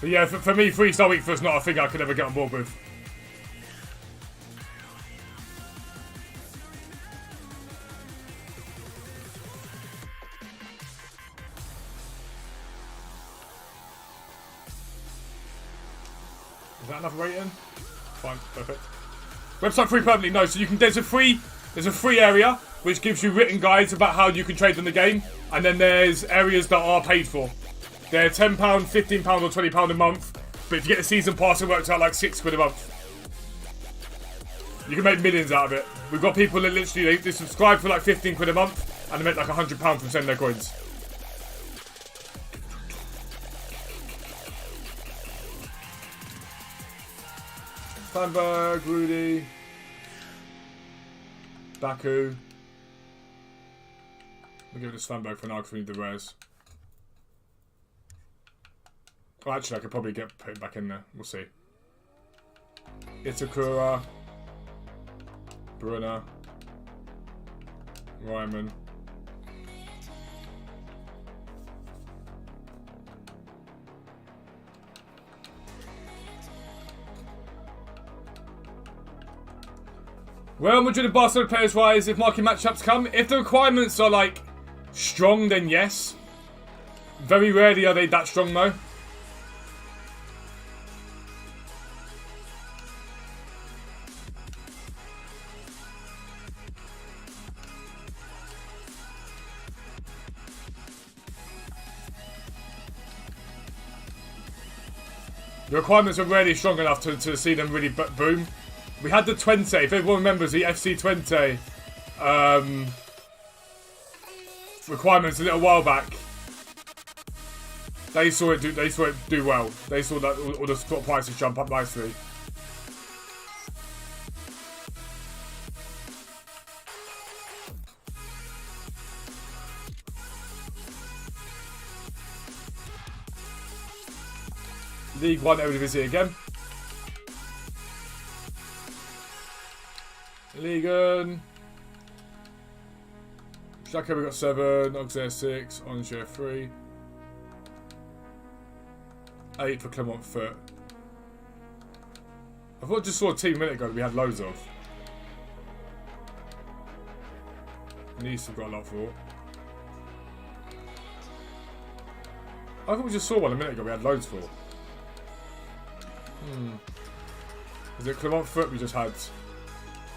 But yeah, for me, 3-star weak foot's not a thing I could ever get on board with. Is that enough rating? Fine, perfect. Website free permanently? No. So you can. There's a free area which gives you written guides about how you can trade on the game, and then there's areas that are paid for. They're £10, £15, or £20 a month. But if you get the season pass, it works out like £6 a month. You can make millions out of it. We've got people that literally they subscribe for like £15 a month, and they make like £100 from sending their coins. Sandberg, Rudy, Baku. We'll give it to Sandberg for now because we need the rares. Well, actually, I could probably put it back in there. We'll see. Itakura, Brunner, Ryman. Real Madrid and Barcelona players wise, if marquee matchups come, if the requirements are like strong, then yes. Very rarely are they that strong though. The requirements are really strong enough to see them really boom. We had the 20, if everyone remembers, the FC 20 requirements a little while back. They saw it do well. They saw that all the spot prices jump up nicely. League 1 Eredivisie again. League 1. Shaka we got 7, Auxerre 6, Angers 3. 8 for Clermont Foot. I thought I just saw a team a minute ago that we had loads of. Nice have got a lot for. I thought we just saw one a minute ago we had loads for. Is it Clermont Foot we just had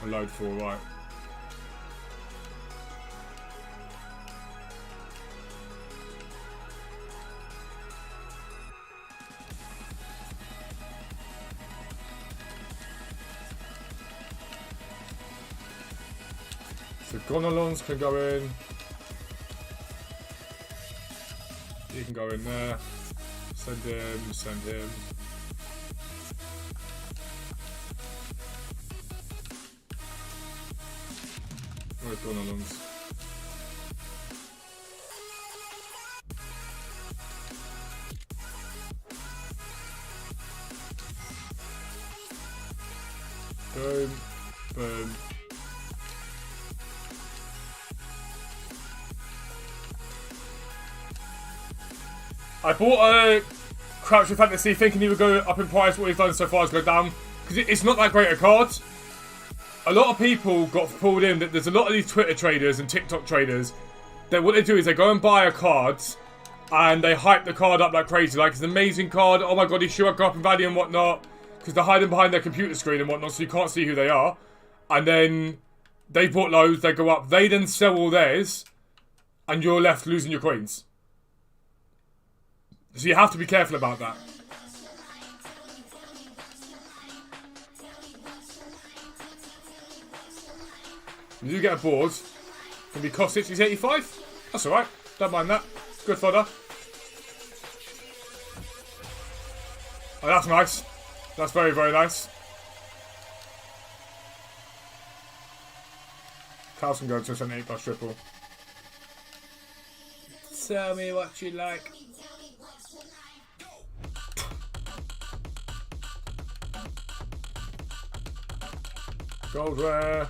a load for, right? So Gonalons can go in. He can go in there. Send him, send him. Where's Gonalons? Boom, boom. I bought a Crouch with Fantasy thinking he would go up in price. What he's done so far is go down. Because it's not that great a card. A lot of people got pulled in. There's a lot of these Twitter traders and TikTok traders that what they do is they go and buy a card and they hype the card up like crazy. Like, it's an amazing card. Oh my god, he's sure go up in value and whatnot. Because they're hiding behind their computer screen and whatnot, so you can't see who they are. And then they bought loads, they go up. They then sell all theirs and you're left losing your coins. So you have to be careful about that. You do get a board. Can be cost 85. That's alright. Don't mind that. Good fodder. Oh, that's nice. That's very, very nice. Carlson going to 78 plus triple. Tell me what you like. Gold rare.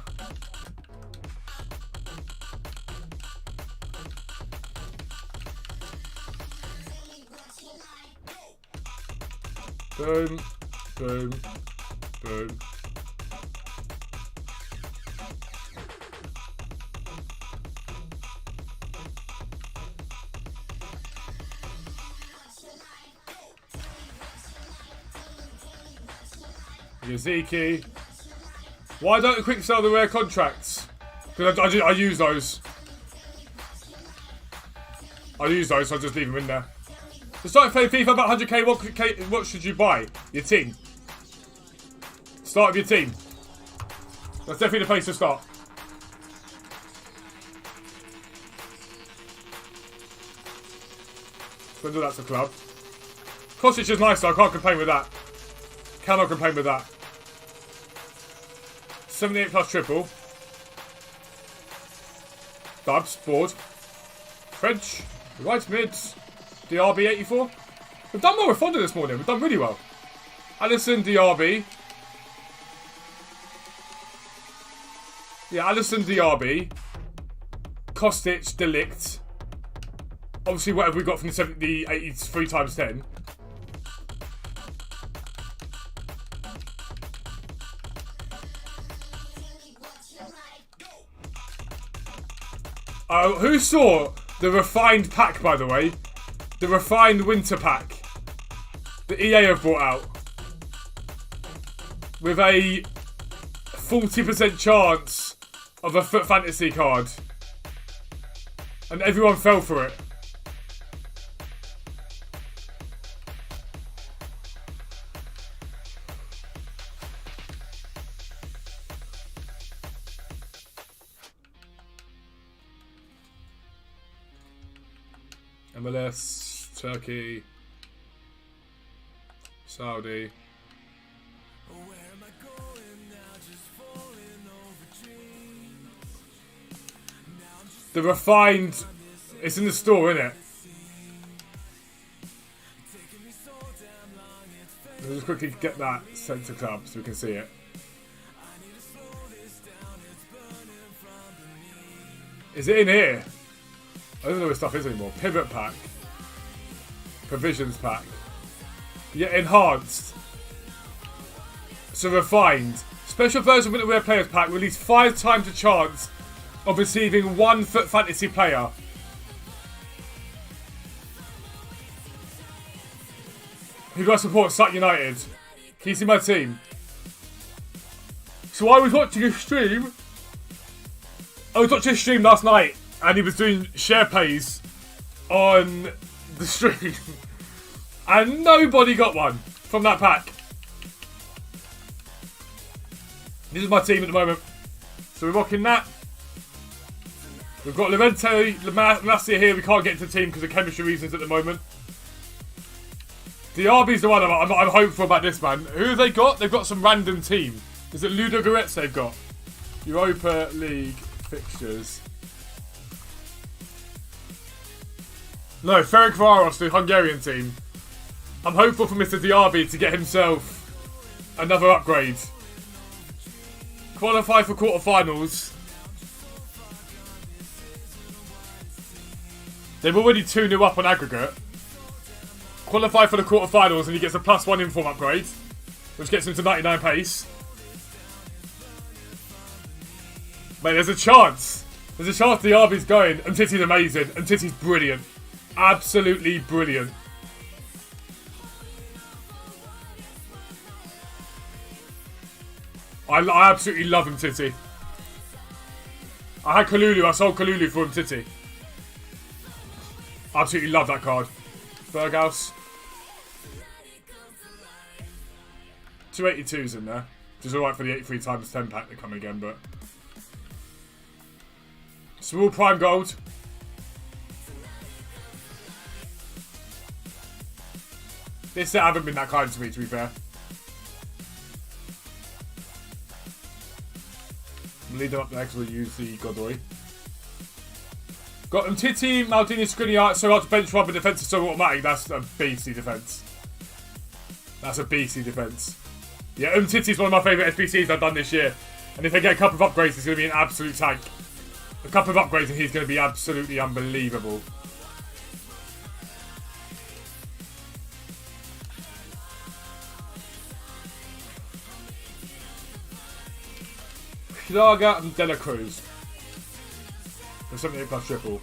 Boom, boom, boom. Yaziki. Why don't you quick sell the rare contracts? Because I use those. I use those, so I'll just leave them in there. To start playing FIFA about 100k, what should you buy? Your team. Start with your team. That's definitely the place to start. Don't do that to club. Kostic is nice though, I can't complain with that. Cannot complain with that. 78 plus triple. Dubs, board. French, right mid. DRB 84. We've done well with Fonda this morning, we've done really well. Allison, DRB. Yeah, Allison, DRB. Kostic, Delict. Obviously, whatever we got from the 83 times 10. Who saw the refined pack, by the way? The refined winter pack that EA have brought out. With a 40% chance of a Foot Fantasy card. And everyone fell for it. MLS, Turkey, Saudi. The refined, it's in the store, isn't it? Let's just quickly get that sent to club so we can see it. Is it in here? I don't know what stuff is anymore. Pivot pack. Provisions pack. Yeah, enhanced. So refined. Special version winter wear players pack released 5 times a chance of receiving 1 Foot Fantasy player. Who do I support? Sut United. Can you see my team? So I was watching a stream. I was watching a stream last night. And he was doing share pays on the stream. And nobody got one from that pack. This is my team at the moment. So we're rocking that. We've got Lorente, Lamassia here. We can't get into the team because of chemistry reasons at the moment. Diaby's the one I'm hopeful about this, man. Who have they got? They've got some random team. Is it Ludo Goretz they've got? Europa League fixtures. No, Ferenc Varos, the Hungarian team. I'm hopeful for Mr. Diaby to get himself another upgrade. Qualify for quarterfinals. They're already 2-0 up on aggregate. Qualify for the quarterfinals and he gets a +1 inform upgrade, which gets him to 99 pace. Mate, there's a chance. There's a chance Diaby's going. And Titty's amazing. And Titty's brilliant. Absolutely brilliant. I absolutely love him, Titty. I had Kalulu. I sold Kalulu for him, Titty. Absolutely love that card. Berghaus. 282's in there. Which is alright for the 83 times 10 pack to come again, but... Small prime gold. This set haven't been that kind to me, to be fair. I'm lead them up next, we'll use the Godoy. Got them Titty, Maldini, Skriniar, so hard to bench rubber defense is so automatic. That's a beastly defense. That's a beastly defense. Yeah, Titty's one of my favourite SBCs I've done this year. And if they get a couple of upgrades, it's going to be an absolute tank. A couple of upgrades and he's going to be absolutely unbelievable. Schlager and Dela Cruz. For 78 plus triple.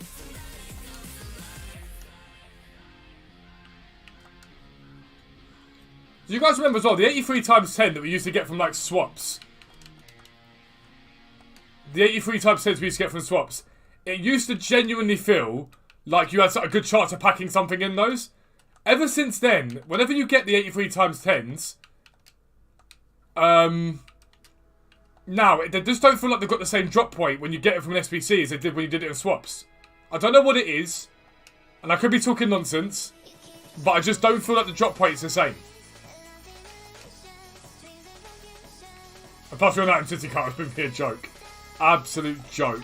Do you guys remember as well, the 83 times 10 that we used to get from like swaps? The 83 times 10 we used to get from swaps. It used to genuinely feel like you had a good chance of packing something in those. Ever since then, whenever you get the 83 times 10s, now, they just don't feel like they've got the same drop point when you get it from an SBC as they did when you did it in swaps. I don't know what it is, and I could be talking nonsense, but I just don't feel like the drop point is the same. And plus, you're not in City Card would be a joke. Absolute joke.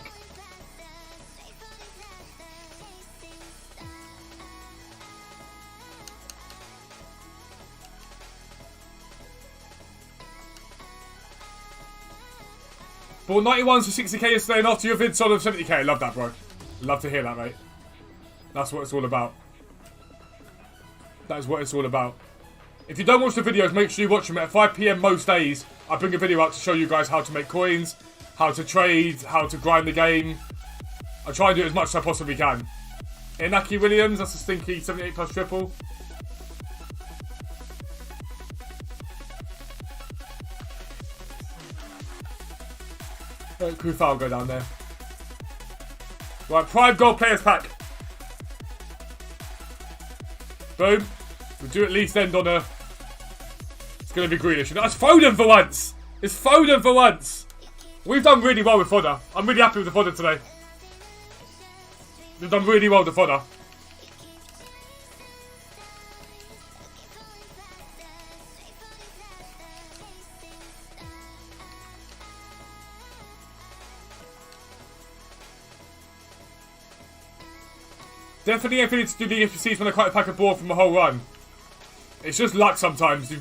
Bought 91s for 60k yesterday and after your vid sold of 70k. I love that, bro. Love to hear that, mate. That's what it's all about. That is what it's all about. If you don't watch the videos, make sure you watch them at 5 PM most days. I bring a video out to show you guys how to make coins, how to trade, how to grind the game. I try and do it as much as I possibly can. Inaki Williams, that's a stinky 78 plus triple. Crew foul go down there. Right, Prime Gold Players Pack. Boom. We'll do at least end on a... It's going to be greenish. That's Foden for once. It's Foden for once. We've done really well with fodder. I'm really happy with the fodder today. We've done really well with the fodder. Definitely ability to do the FPCs when I quite a pack of board from a whole run. It's just luck sometimes. When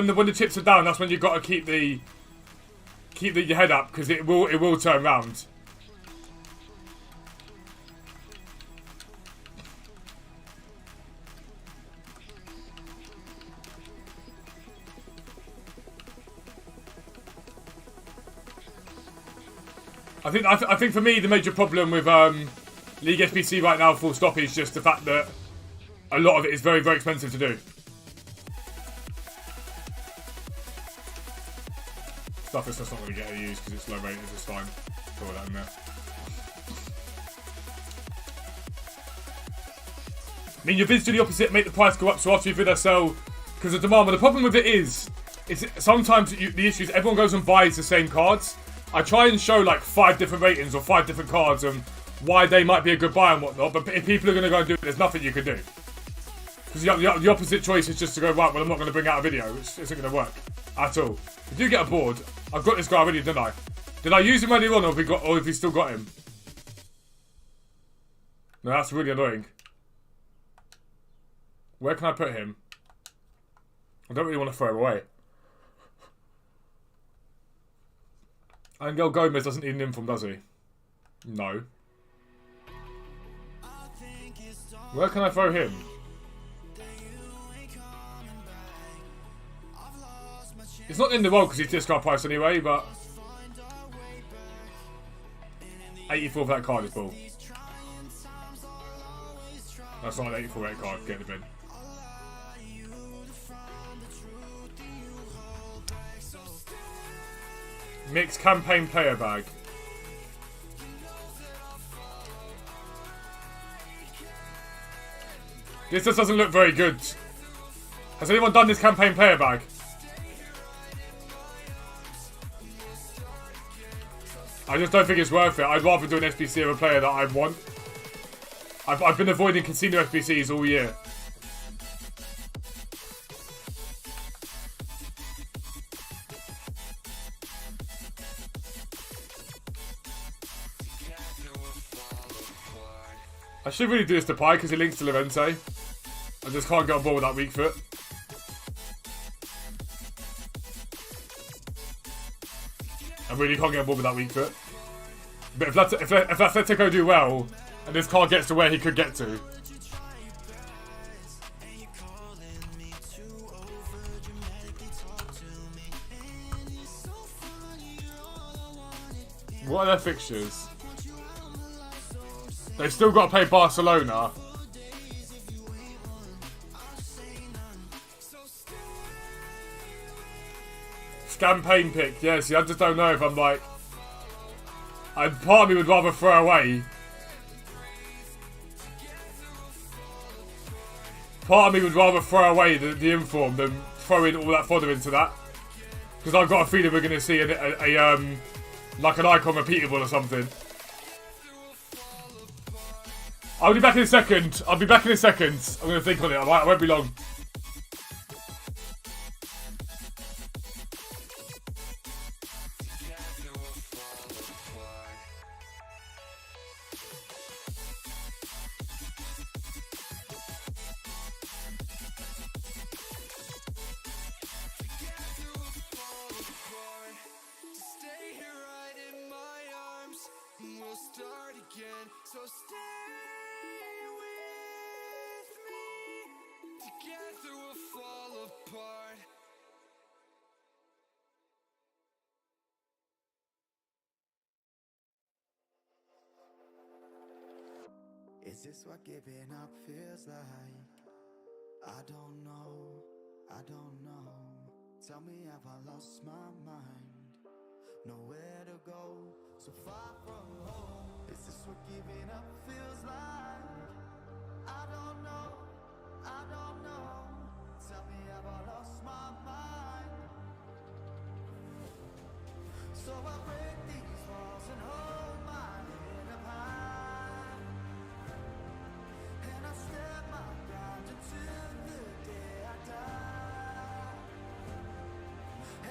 the chips are down, that's when you've got to keep your head up because it will turn round. I think for me the major problem with League SBC right now, full stop, is just the fact that a lot of it is very, very expensive to do. Stuff that's just not going to get used because it's low rated, it's fine. Throw that in there. I mean, your vids do the opposite, make the price go up, so after your vid I sell because of demand. But the problem with it is sometimes the issue is everyone goes and buys the same cards. I try and show like 5 different ratings or 5 different cards and why they might be a good buy and whatnot, but if people are going to go and do it, there's nothing you can do. Because the opposite choice is just to go, right, well, I'm not going to bring out a video. It isn't going to work at all. If you get a board, I've got this guy already, didn't I? Did I use him earlier on, or have we still got him? No, that's really annoying. Where can I put him? I don't really want to throw him away. Angel Gomez doesn't need an inform, does he? No. Where can I throw him? It's not in the world because he's discard price anyway, but 84 for that card is bull. That's not an 84 rate card, get in the bin. Mixed campaign player bag. This just doesn't look very good. Has anyone done this campaign player bag? I just don't think it's worth it. I'd rather do an SBC of a player that I want. I've been avoiding casino SBCs all year. I should really do this to Pi because he links to Lorente. I just can't get on board with that weak foot. I really can't get on board with that weak foot. But if Atletico do well, and this card gets to where he could get to. What are their fixtures? They've still got to play Barcelona. Campaign pick, yeah, see, I just don't know if I'm like... part of me would rather throw away. Part of me would rather throw away the inform than throw in all that fodder into that. Because I've got a feeling we're going to see like an icon repeatable or something. I'll be back in a second. I'll be back in a second. I'm going to think on it. I won't be long. So stay with me. Together we'll fall apart. Is this what giving up feels like? I don't know, I don't know. Tell me, have I lost my mind? Nowhere to go, so far from home. Is this what giving up feels like? I don't know, I don't know. Tell me, have I lost my mind? So I break these walls and hold my head up high, and I step my ground until the day I die.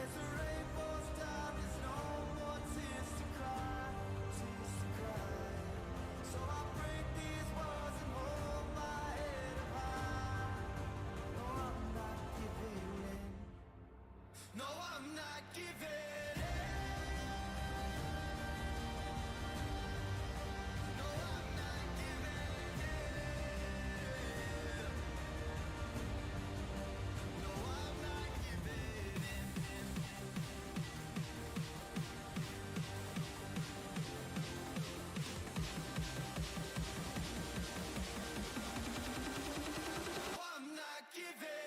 As the rain falls down, there's no more tears to cry, tears to cry. So I break these walls and hold my head up high. No, I'm not giving in. No, I'm not giving in. No, I'm not giving in. No, I'm not giving in. I'm not giving.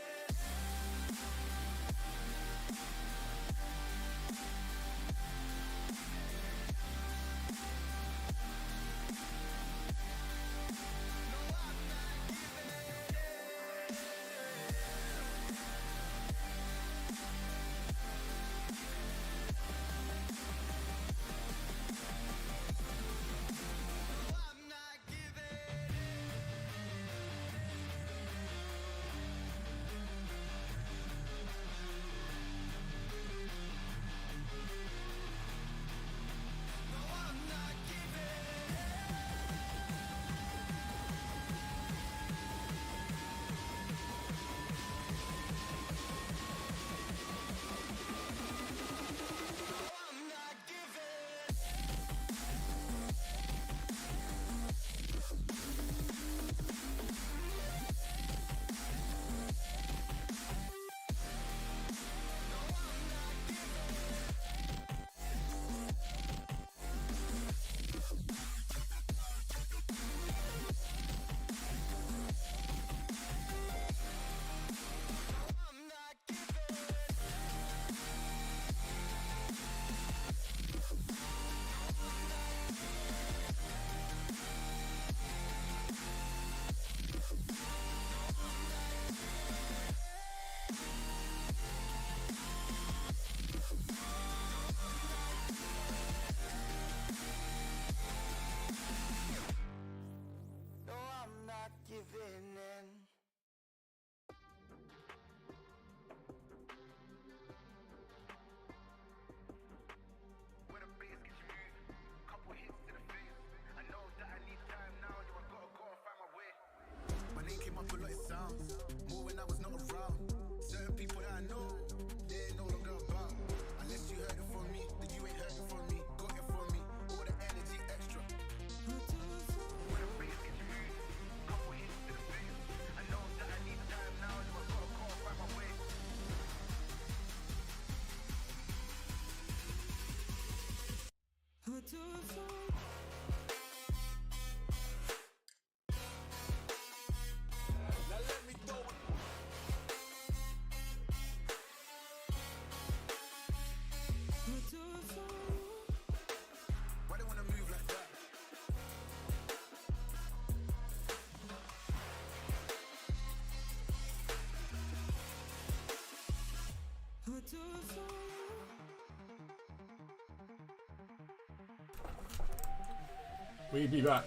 We be back.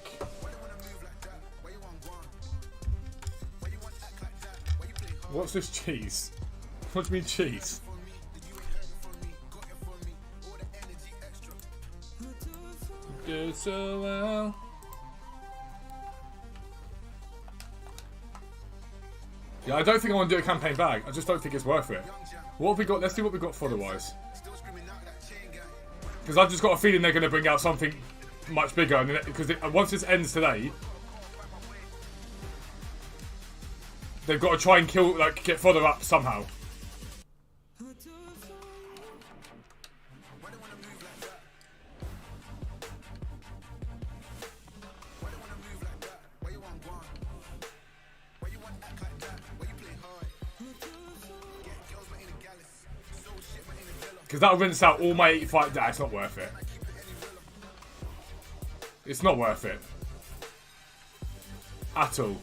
What's this cheese? What do you mean cheese? Do so well. Yeah, I don't think I want to do a campaign bag. I just don't think it's worth it. What have we got? Let's see what we've got fodder-wise. Because I've just got a feeling they're going to bring out something much bigger. Because once this ends today, they've got to try and kill, like, get fodder up somehow. Because that'll rinse out all my 85. Nah, it's not worth it. It's not worth it. At all.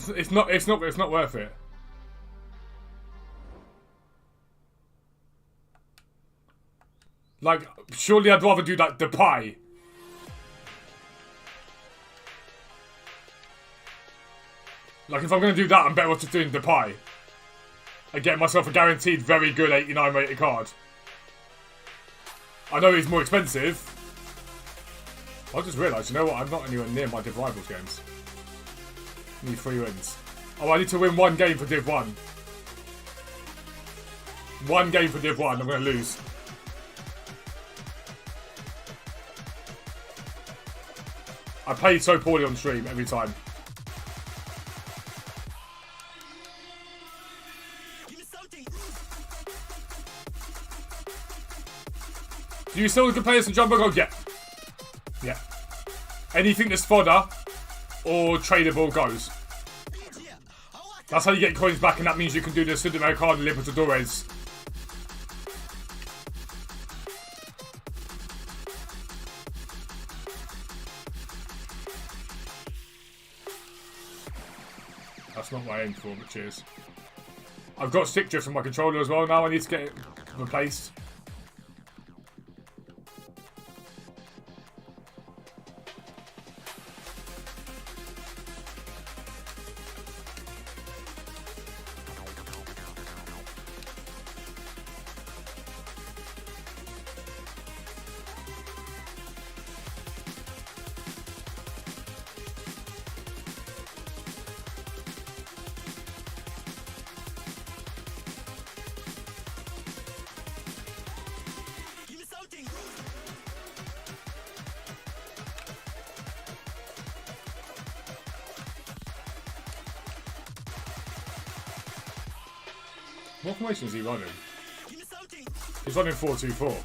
It's not worth it. Like, surely I'd rather do that the pie. Like, if I'm going to do that, I'm better off just doing the pie. And getting myself a guaranteed very good 89 rated card. I know it's more expensive. I just realised, you know what? I'm not anywhere near my Div Rivals games. I need 3 wins. Oh, I need to win 1 game for Div 1. 1 game for Div 1, I'm going to lose. I played so poorly on stream every time. Do you still play us in Jumbo Gold? Yeah. Yeah. Anything that's fodder or tradable goes. That's how you get coins back, and that means you can do the Sudamericana Libertadores. That's not what I aimed for, but cheers. I've got stick drift on my controller as well now. I need to get it replaced. What formation is he running? He's running 4-2-4.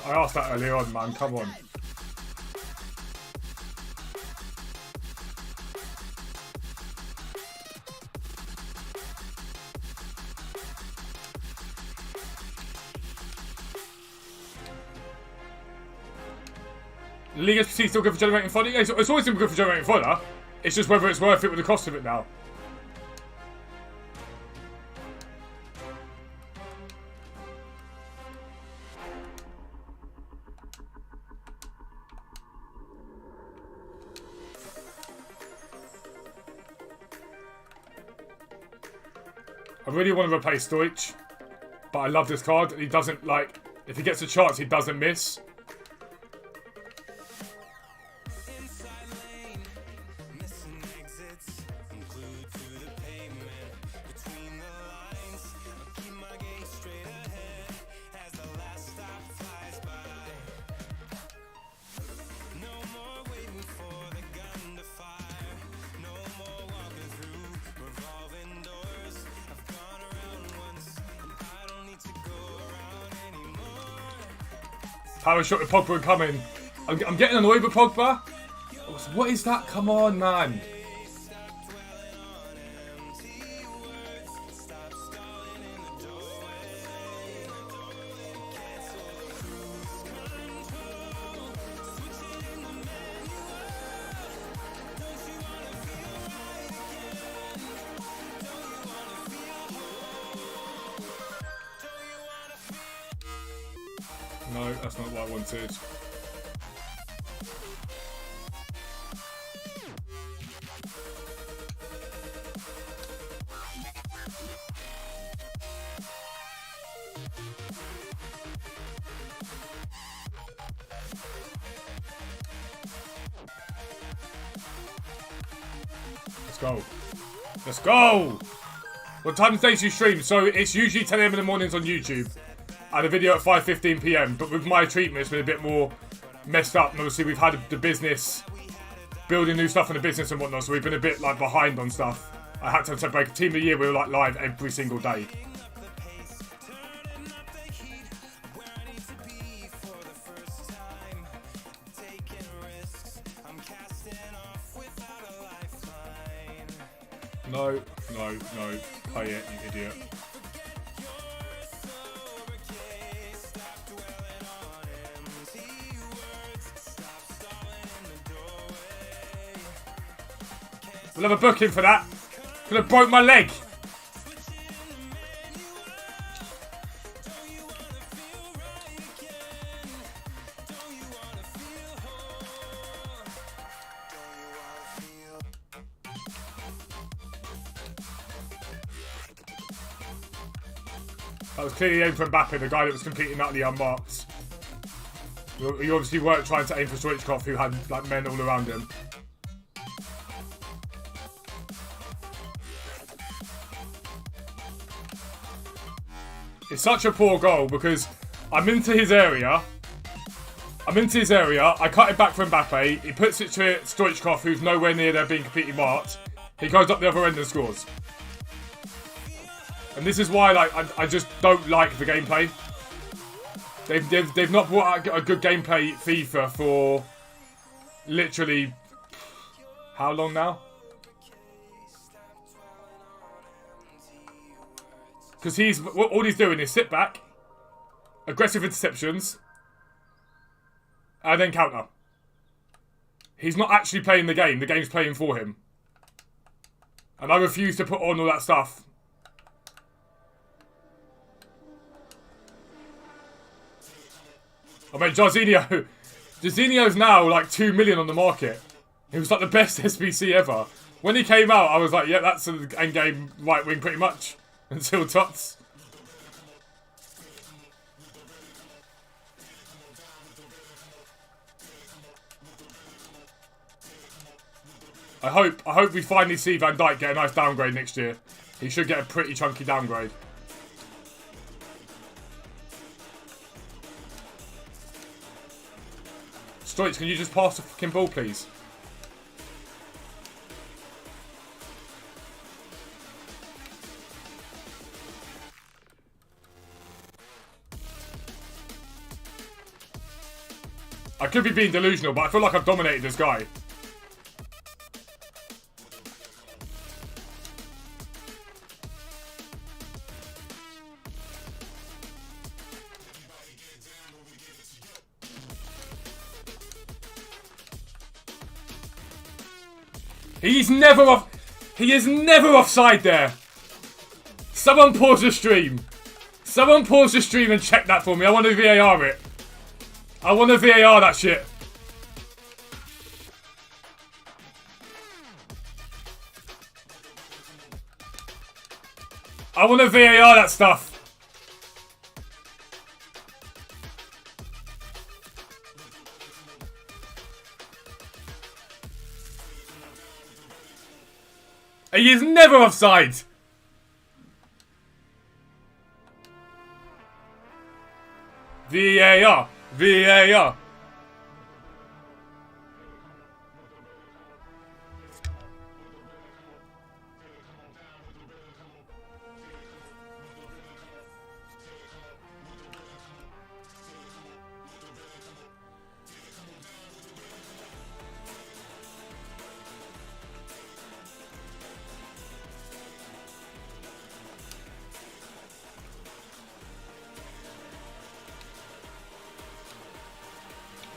I asked that earlier on, man. Come on. League SPC still good for generating fodder? Yeah, it's always been good for generating fodder. It's just whether it's worth it with the cost of it now. I really want to replace Deutsch, but I love this card. He doesn't, like, if he gets a chance, he doesn't miss. Power shot with Pogba coming. I'm getting annoyed with Pogba. What is that? Come on, man. No, that's not what I wanted. Let's go. Let's go! What time do you stream? So it's usually 10 AM in the mornings on YouTube. And a video at 5:15 PM. But with my treatment, it's been a bit more messed up. And obviously we've had the business, building new stuff in the business and whatnot. So we've been a bit like behind on stuff. I had to take a break. Team of the year, we were like live every single day. No, no, no. Play it, you idiot. We'll have a booking for that. Could have broke my leg. That was clearly aimed for Mbappe, the guy that was completely utterly unmarked. He obviously weren't trying to aim for Stoichkov, who had like men all around him. It's such a poor goal because I'm into his area. I cut it back for Mbappe. He puts it to Stoichkov, who's nowhere near there being completely marked. He goes up the other end and scores. And this is why, like, I just don't like the gameplay. They've not brought out a good gameplay FIFA for literally how long now? Because all he's doing is sit back, aggressive interceptions, and then counter. He's not actually playing the game. The game's playing for him. And I refuse to put on all that stuff. I mean, Jorginho's now like 2 million on the market. He was like the best SBC ever. When he came out, I was like, yeah, that's an endgame right wing pretty much. Until Tots. I hope we finally see Van Dijk get a nice downgrade next year. He should get a pretty chunky downgrade. Stoich, can you just pass the fucking ball, please? I could be being delusional, but I feel like I've dominated this guy. He is never offside there. Someone pause the stream. Someone pause the stream and check that for me. I want to VAR it. I want to VAR that shit. I want to VAR that stuff. He is never offside. VAR. VAR.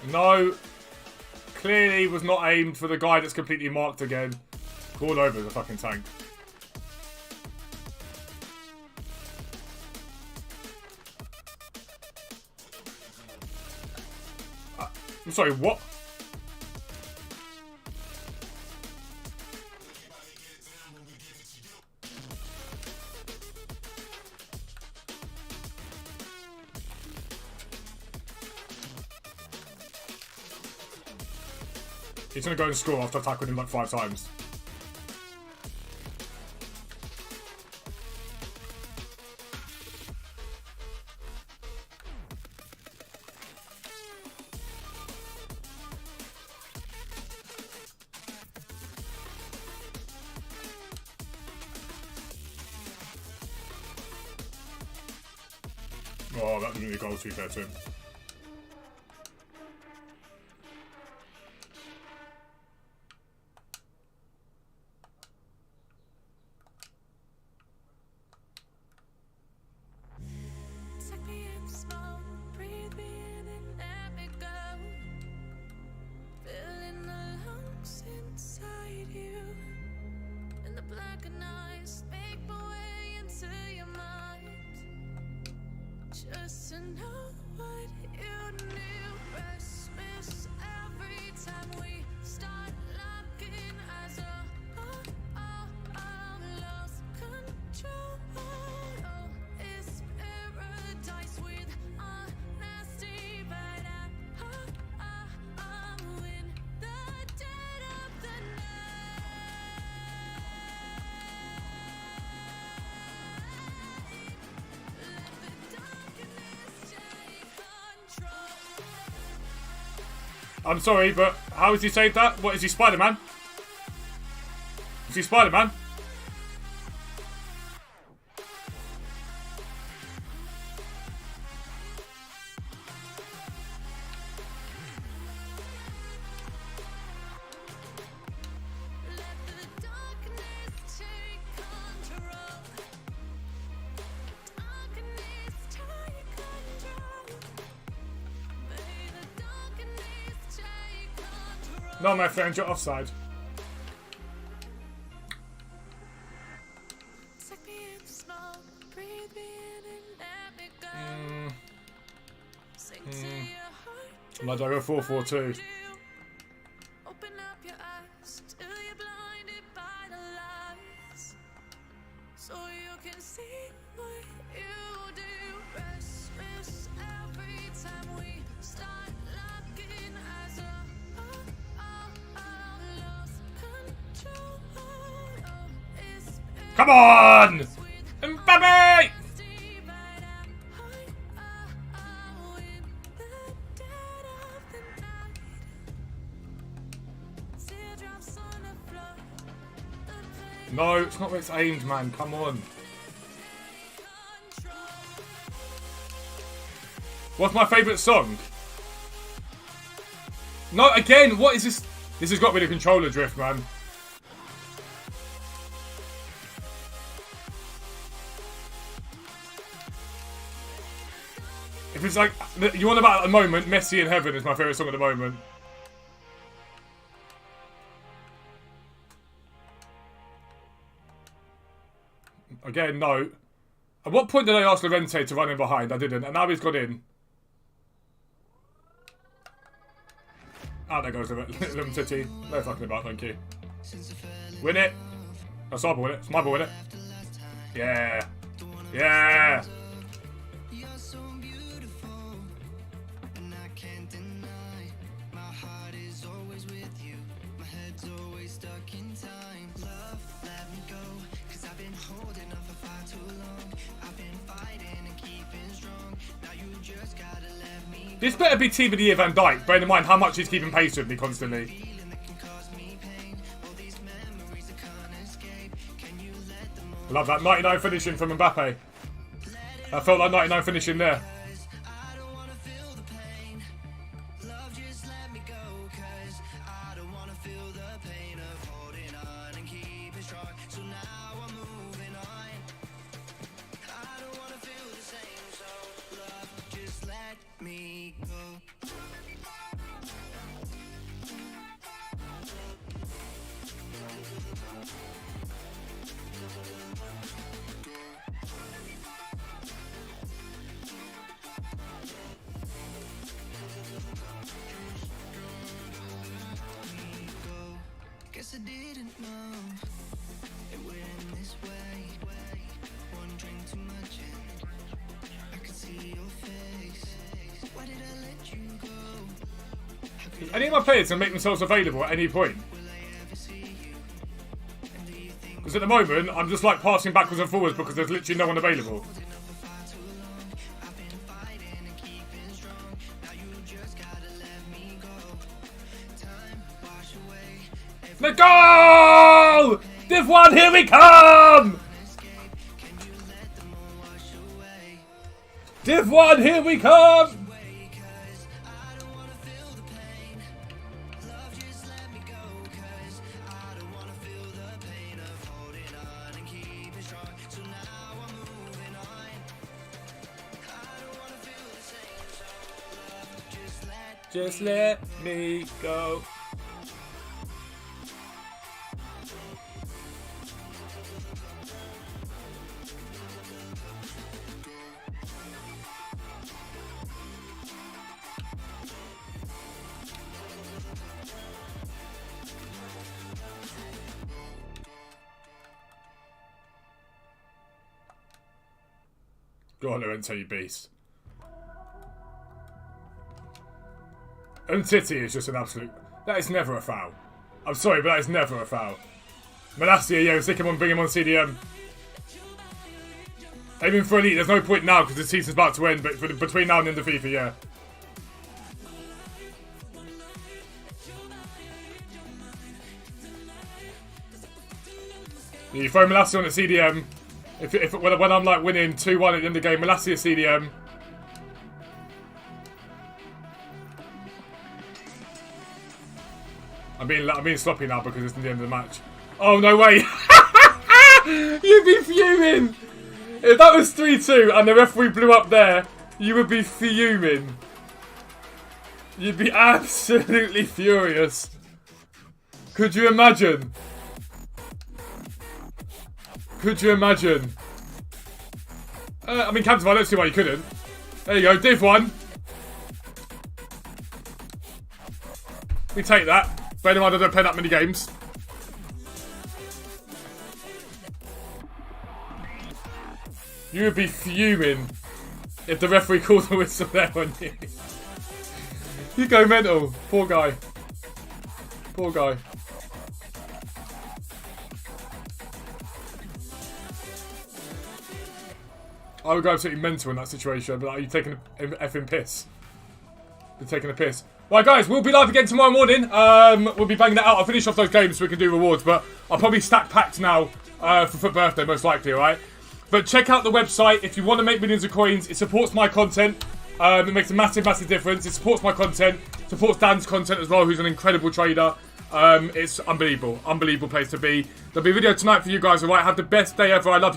No, clearly was not aimed for the guy that's completely marked again. All over the fucking tank. I'm sorry, what? He's gonna go and score after I tackled him like 5 times. Oh, that didn't really go too fair to him. Just to know what you knew. Restless every time we start locking eyes. Lost control. Oh, it's paradise with honesty, but I'm in the dead of the I'm sorry, but how has he saved that? What, is he Spider-Man? Is he Spider-Man? No, my friend, you're offside. Might I go 4-4-2? Open up your eyes till you're blinded by the lies, so you can see what you do. Restless every time we start locking eyes. Lost control. Oh, it's Come on! Mbappe! No, it's not where it's aimed, man. Come on. What's my favourite song? No, again, what is this? This has got me the controller drift, man. If it's like, you want about at the moment, Messi in Heaven is my favourite song at the moment. Again, no. At what point did I ask Lorente to run in behind? I didn't, and now he's got in. Ah, there goes Lorente. No fucking about, thank you. Win it. That's our ball, win it. It's my ball, win it. Yeah. Yeah. This better be Team of the Year Van Dijk, bearing in mind how much he's keeping pace with me constantly. Love that 99 finishing from Mbappe. I felt like 99 finishing there. Any of my players can make themselves available at any point. Because at the moment, I'm just like passing backwards and forwards because there's literally no one available. The goal! Div 1, here we come! Div 1, here we come! Just let me go. Go on, Lorenzo, you beast. TOTY is just an absolute... That is never a foul. I'm sorry, but that is never a foul. Malacia, yeah, stick him on, bring him on CDM. Aiming for elite, there's no point now because the season's about to end, but for between now and the end of FIFA, yeah. You throw Malacia on the CDM. When I'm like winning 2-1 at the end of the game, Malacia CDM. I'm being sloppy now because it's the end of the match. Oh no way! You'd be fuming! If that was 3-2 and the referee blew up there, you would be fuming. You'd be absolutely furious. Could you imagine? Could you imagine? I mean, Captain, I don't see why you couldn't. There you go, Div 1. We take that. Bear in mind I don't play that many games. You would be fuming if the referee called the whistle there on you. You go mental. Poor guy. Poor guy. I would go absolutely mental in that situation, but like, you're taking an effing piss. You're taking a piss. Right, guys, we'll be live again tomorrow morning. We'll be banging that out. I'll finish off those games so we can do rewards, but I'll probably stack packs now for Foot Birthday, most likely, alright? But check out the website. If you want to make millions of coins, it supports my content. It makes a massive, massive difference. It supports my content. Supports Dan's content as well, who's an incredible trader. It's unbelievable. Unbelievable place to be. There'll be a video tonight for you guys, alright? Have the best day ever. I love you.